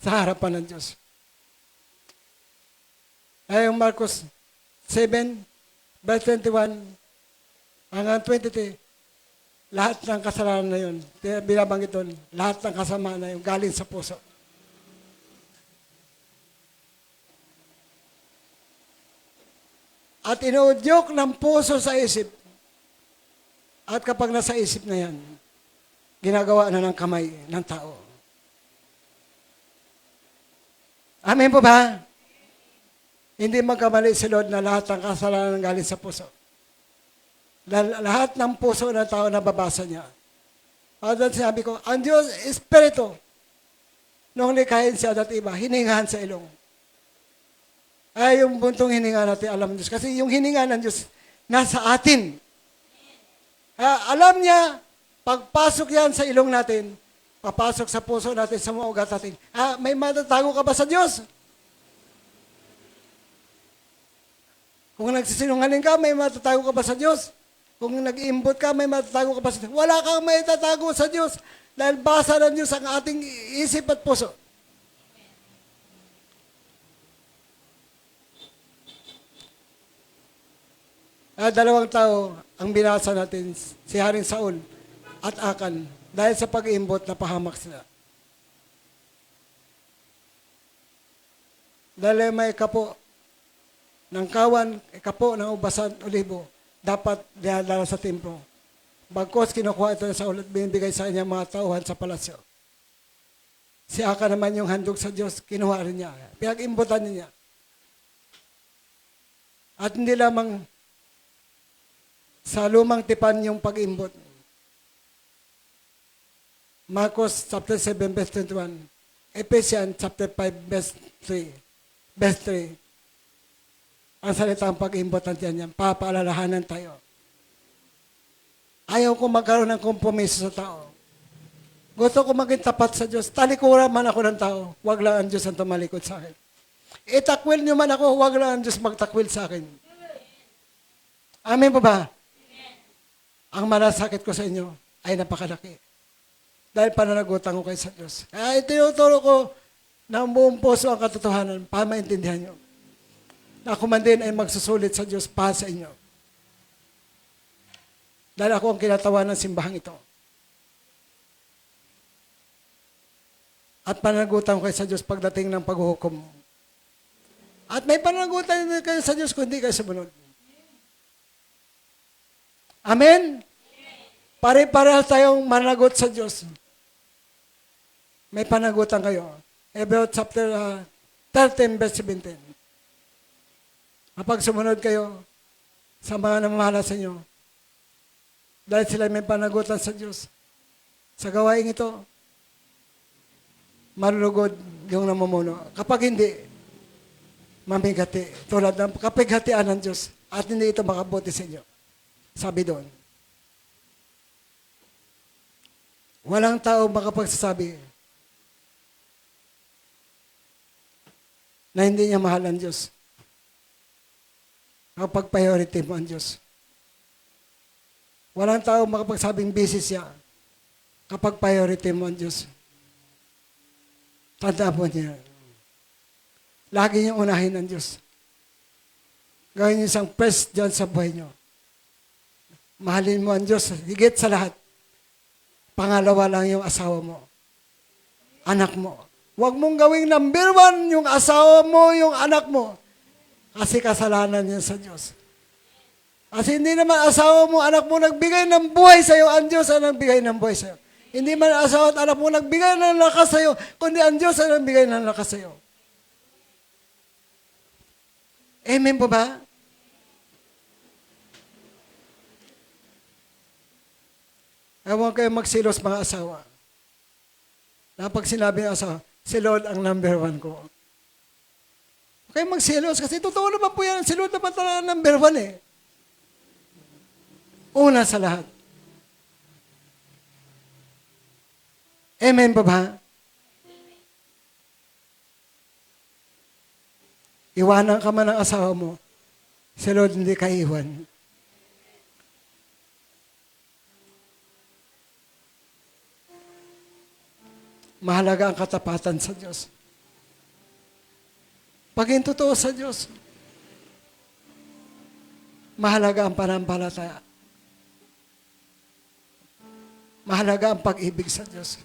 Sa harapan ng Diyos. Ay yung Marcos 7, verse 21, hanggang 23, lahat ng kasalanan na yun, binabanggit doon, lahat ng kasama na yun, galing sa puso. At inuudyok ng puso sa isip. At kapag nasa isip na yan, ginagawa na ng kamay ng tao. Amen po ba? Hindi magkamali si Lord na lahat ng kasalanan galing sa puso. Lahat ng puso ng tao nababasa niya. At sinabi ko, ang Diyos, Espiritu. Noong likhain siya at iba, hiningahan sa ilong. Ay, yung buntong hininga natin, alam ng Diyos. Kasi yung hininga ng Diyos, nasa atin. Alam niya, pagpasok yan sa ilong natin, papasok sa puso natin, sa mga ugat natin. May matatago ka ba sa Diyos? Kung nagsisinungaling ka, may matatago ka ba sa Diyos? Kung nag-iimbot ka, may matatago ka ba sa Diyos? Wala kang may tatago sa Diyos dahil basa ng Diyos ang ating isip at puso. Dalawang tao ang binasa natin, si Haring Saul at Akan, dahil sa pag-iimbot na pahamak sila. Dahil may kapo ng kawan, kapo ng ubasan, olibo, dapat dinadala sa templo Bagkos kinukuha ito sa ulat, binibigay sa kanya mga tauhan sa palasyo. Si Aka naman yung handog sa Diyos, kinuha rin niya. Pinag-imbutan niya. At hindi lamang sa lumang tipan yung pag-imbot. Marcos chapter 7, verse 21. Ephesians chapter 5, verse 3. Verse 3. Ang salitang pag-imbot natin yan, papaalalahanan tayo. Ayaw ko magkaroon ng kompromiso sa tao. Gusto ko maging tapat sa Diyos. Talikuran man ako ng tao, wag lang ang Diyos ang tumalikod sa akin. Itakwil niyo man ako, wag lang ang Diyos magtakwil sa akin. Amen po ba? Ang malasakit ko sa inyo ay napakalaki. Dahil pananagutan ko kayo sa Diyos. Kaya itinuturo ko ng buong puso ang katotohanan para maintindihan nyo. Na ako man din ay magsusulit sa Diyos para sa inyo. Dahil ako ang kinatawa ng simbahang ito. At pananagutan ko kayo sa Diyos pagdating ng paghuhukom. At may pananagutan kayo sa Diyos kung hindi kayo sumunod. Amen? Pare-parehas tayong managot sa Diyos. May panagutan kayo. Hebrews chapter 13, verse 17. Kapag sumunod kayo sa mga namamahala sa inyo, dahil sila may panagutan sa Diyos, sa gawain ito, malulugod yung namumuno. Kapag hindi, mamigati. Tulad ng kapighatian ng Diyos at hindi ito makabuti sa inyo. Sabi doon. Walang tao makapagsasabi na hindi niya mahal ang Diyos. Kapag priority mo ang Diyos. Walang tao makapagsabing busy siya kapag priority mo ang Diyos. Tandaan mo niya. Lagi niyong unahin ang Diyos. Gawin niyo isang first dyan sa buhay niyo. Mahalin mo ang Diyos higit sa lahat. Pangalawa lang yung asawa mo. Anak mo. Huwag mong gawing number 1 yung asawa mo, yung anak mo. Kasi kasalanan yan sa Diyos. Kasi hindi naman asawa mo, anak mo nagbigay ng buhay sa'yo, ang Diyos ang nagbigay ng buhay sa'yo. Hindi man asawa at anak mo nagbigay ng lakas sa'yo, kundi ang Diyos ang nagbigay ng lakas sa'yo. Amen po ba? Huwag kayo magsilos mga asawa. Na pag sinabi ng asawa, si Lord ang number 1 ko. Huwag kayo magsilos kasi totoo naman po yan. Si Lord naman talaga number 1 eh. Una sa lahat. Amen pa ba? Iwanan ka man ng asawa mo, si Lord hindi ka iwan. Mahalaga ang katapatan sa Diyos. Paging totoo sa Diyos, mahalaga ang panampalataya. Mahalaga ang pag-ibig sa Diyos.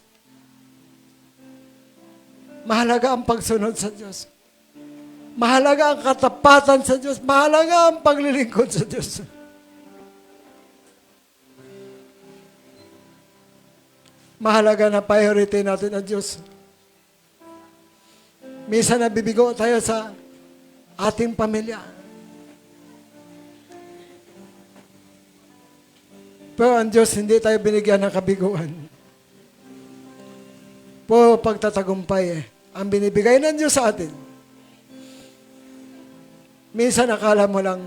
Mahalaga ang pagsunod sa Diyos. Mahalaga ang katapatan sa Diyos. Mahalaga ang paglilingkod sa Diyos. Mahalaga na priority natin ang Diyos. Minsan nabibigo tayo sa ating pamilya. Pero ang Diyos, hindi tayo binigyan ng kabiguan. Po pagtatagumpay ang binibigay ng Diyos sa atin. Minsan akala mo lang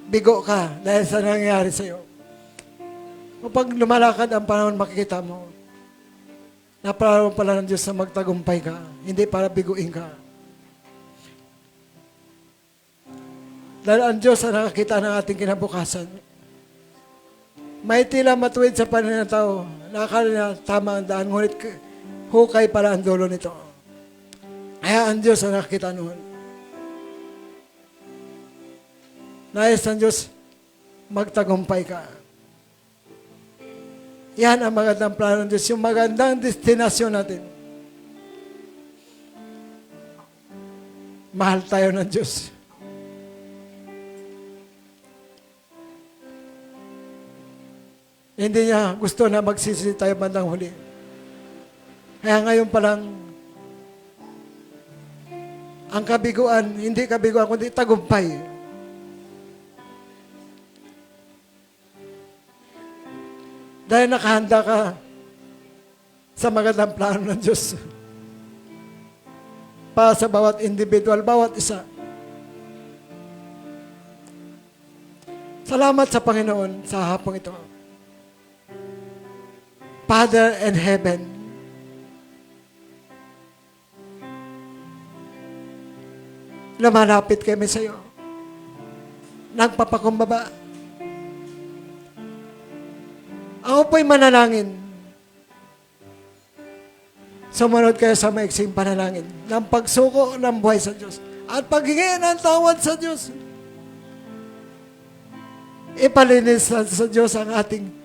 bigo ka dahil sa nangyayari sa iyo. Kapag lumalakad ang panahon, makikita mo na para pala ng Diyos na magtagumpay ka, hindi para biguin ka. Dahil ang Diyos ang nakakita ng ating kinabukasan. May tila matuwid sa panahon ng tao, nakakala na tama ang daan, ngunit hukay pala ang dulo nito. Kaya ang Diyos ang nakakita noon. Nais ng Diyos, magtagumpay ka. Yan ang magandang plano ng Diyos, yung magandang destinasyon natin. Mahal tayo ng Diyos. Hindi niya gusto na magsisi tayo bandang huli. Kaya ngayon pa lang, ang kabiguan, hindi kabiguan, kundi tagumpay. Dahil nakahanda ka sa magandang plano ng Diyos. Para sa bawat individual, bawat isa. Salamat sa Panginoon sa hapong ito. Father in heaven, lumalapit kami sa iyo. Nagpapakumbaba. Ako po'y manalangin. Sumunod kayo sa maiksing panalangin ng pagsuko ng buhay sa Diyos at paghingi ng tawad sa Diyos. Ipalinis sa Diyos ang ating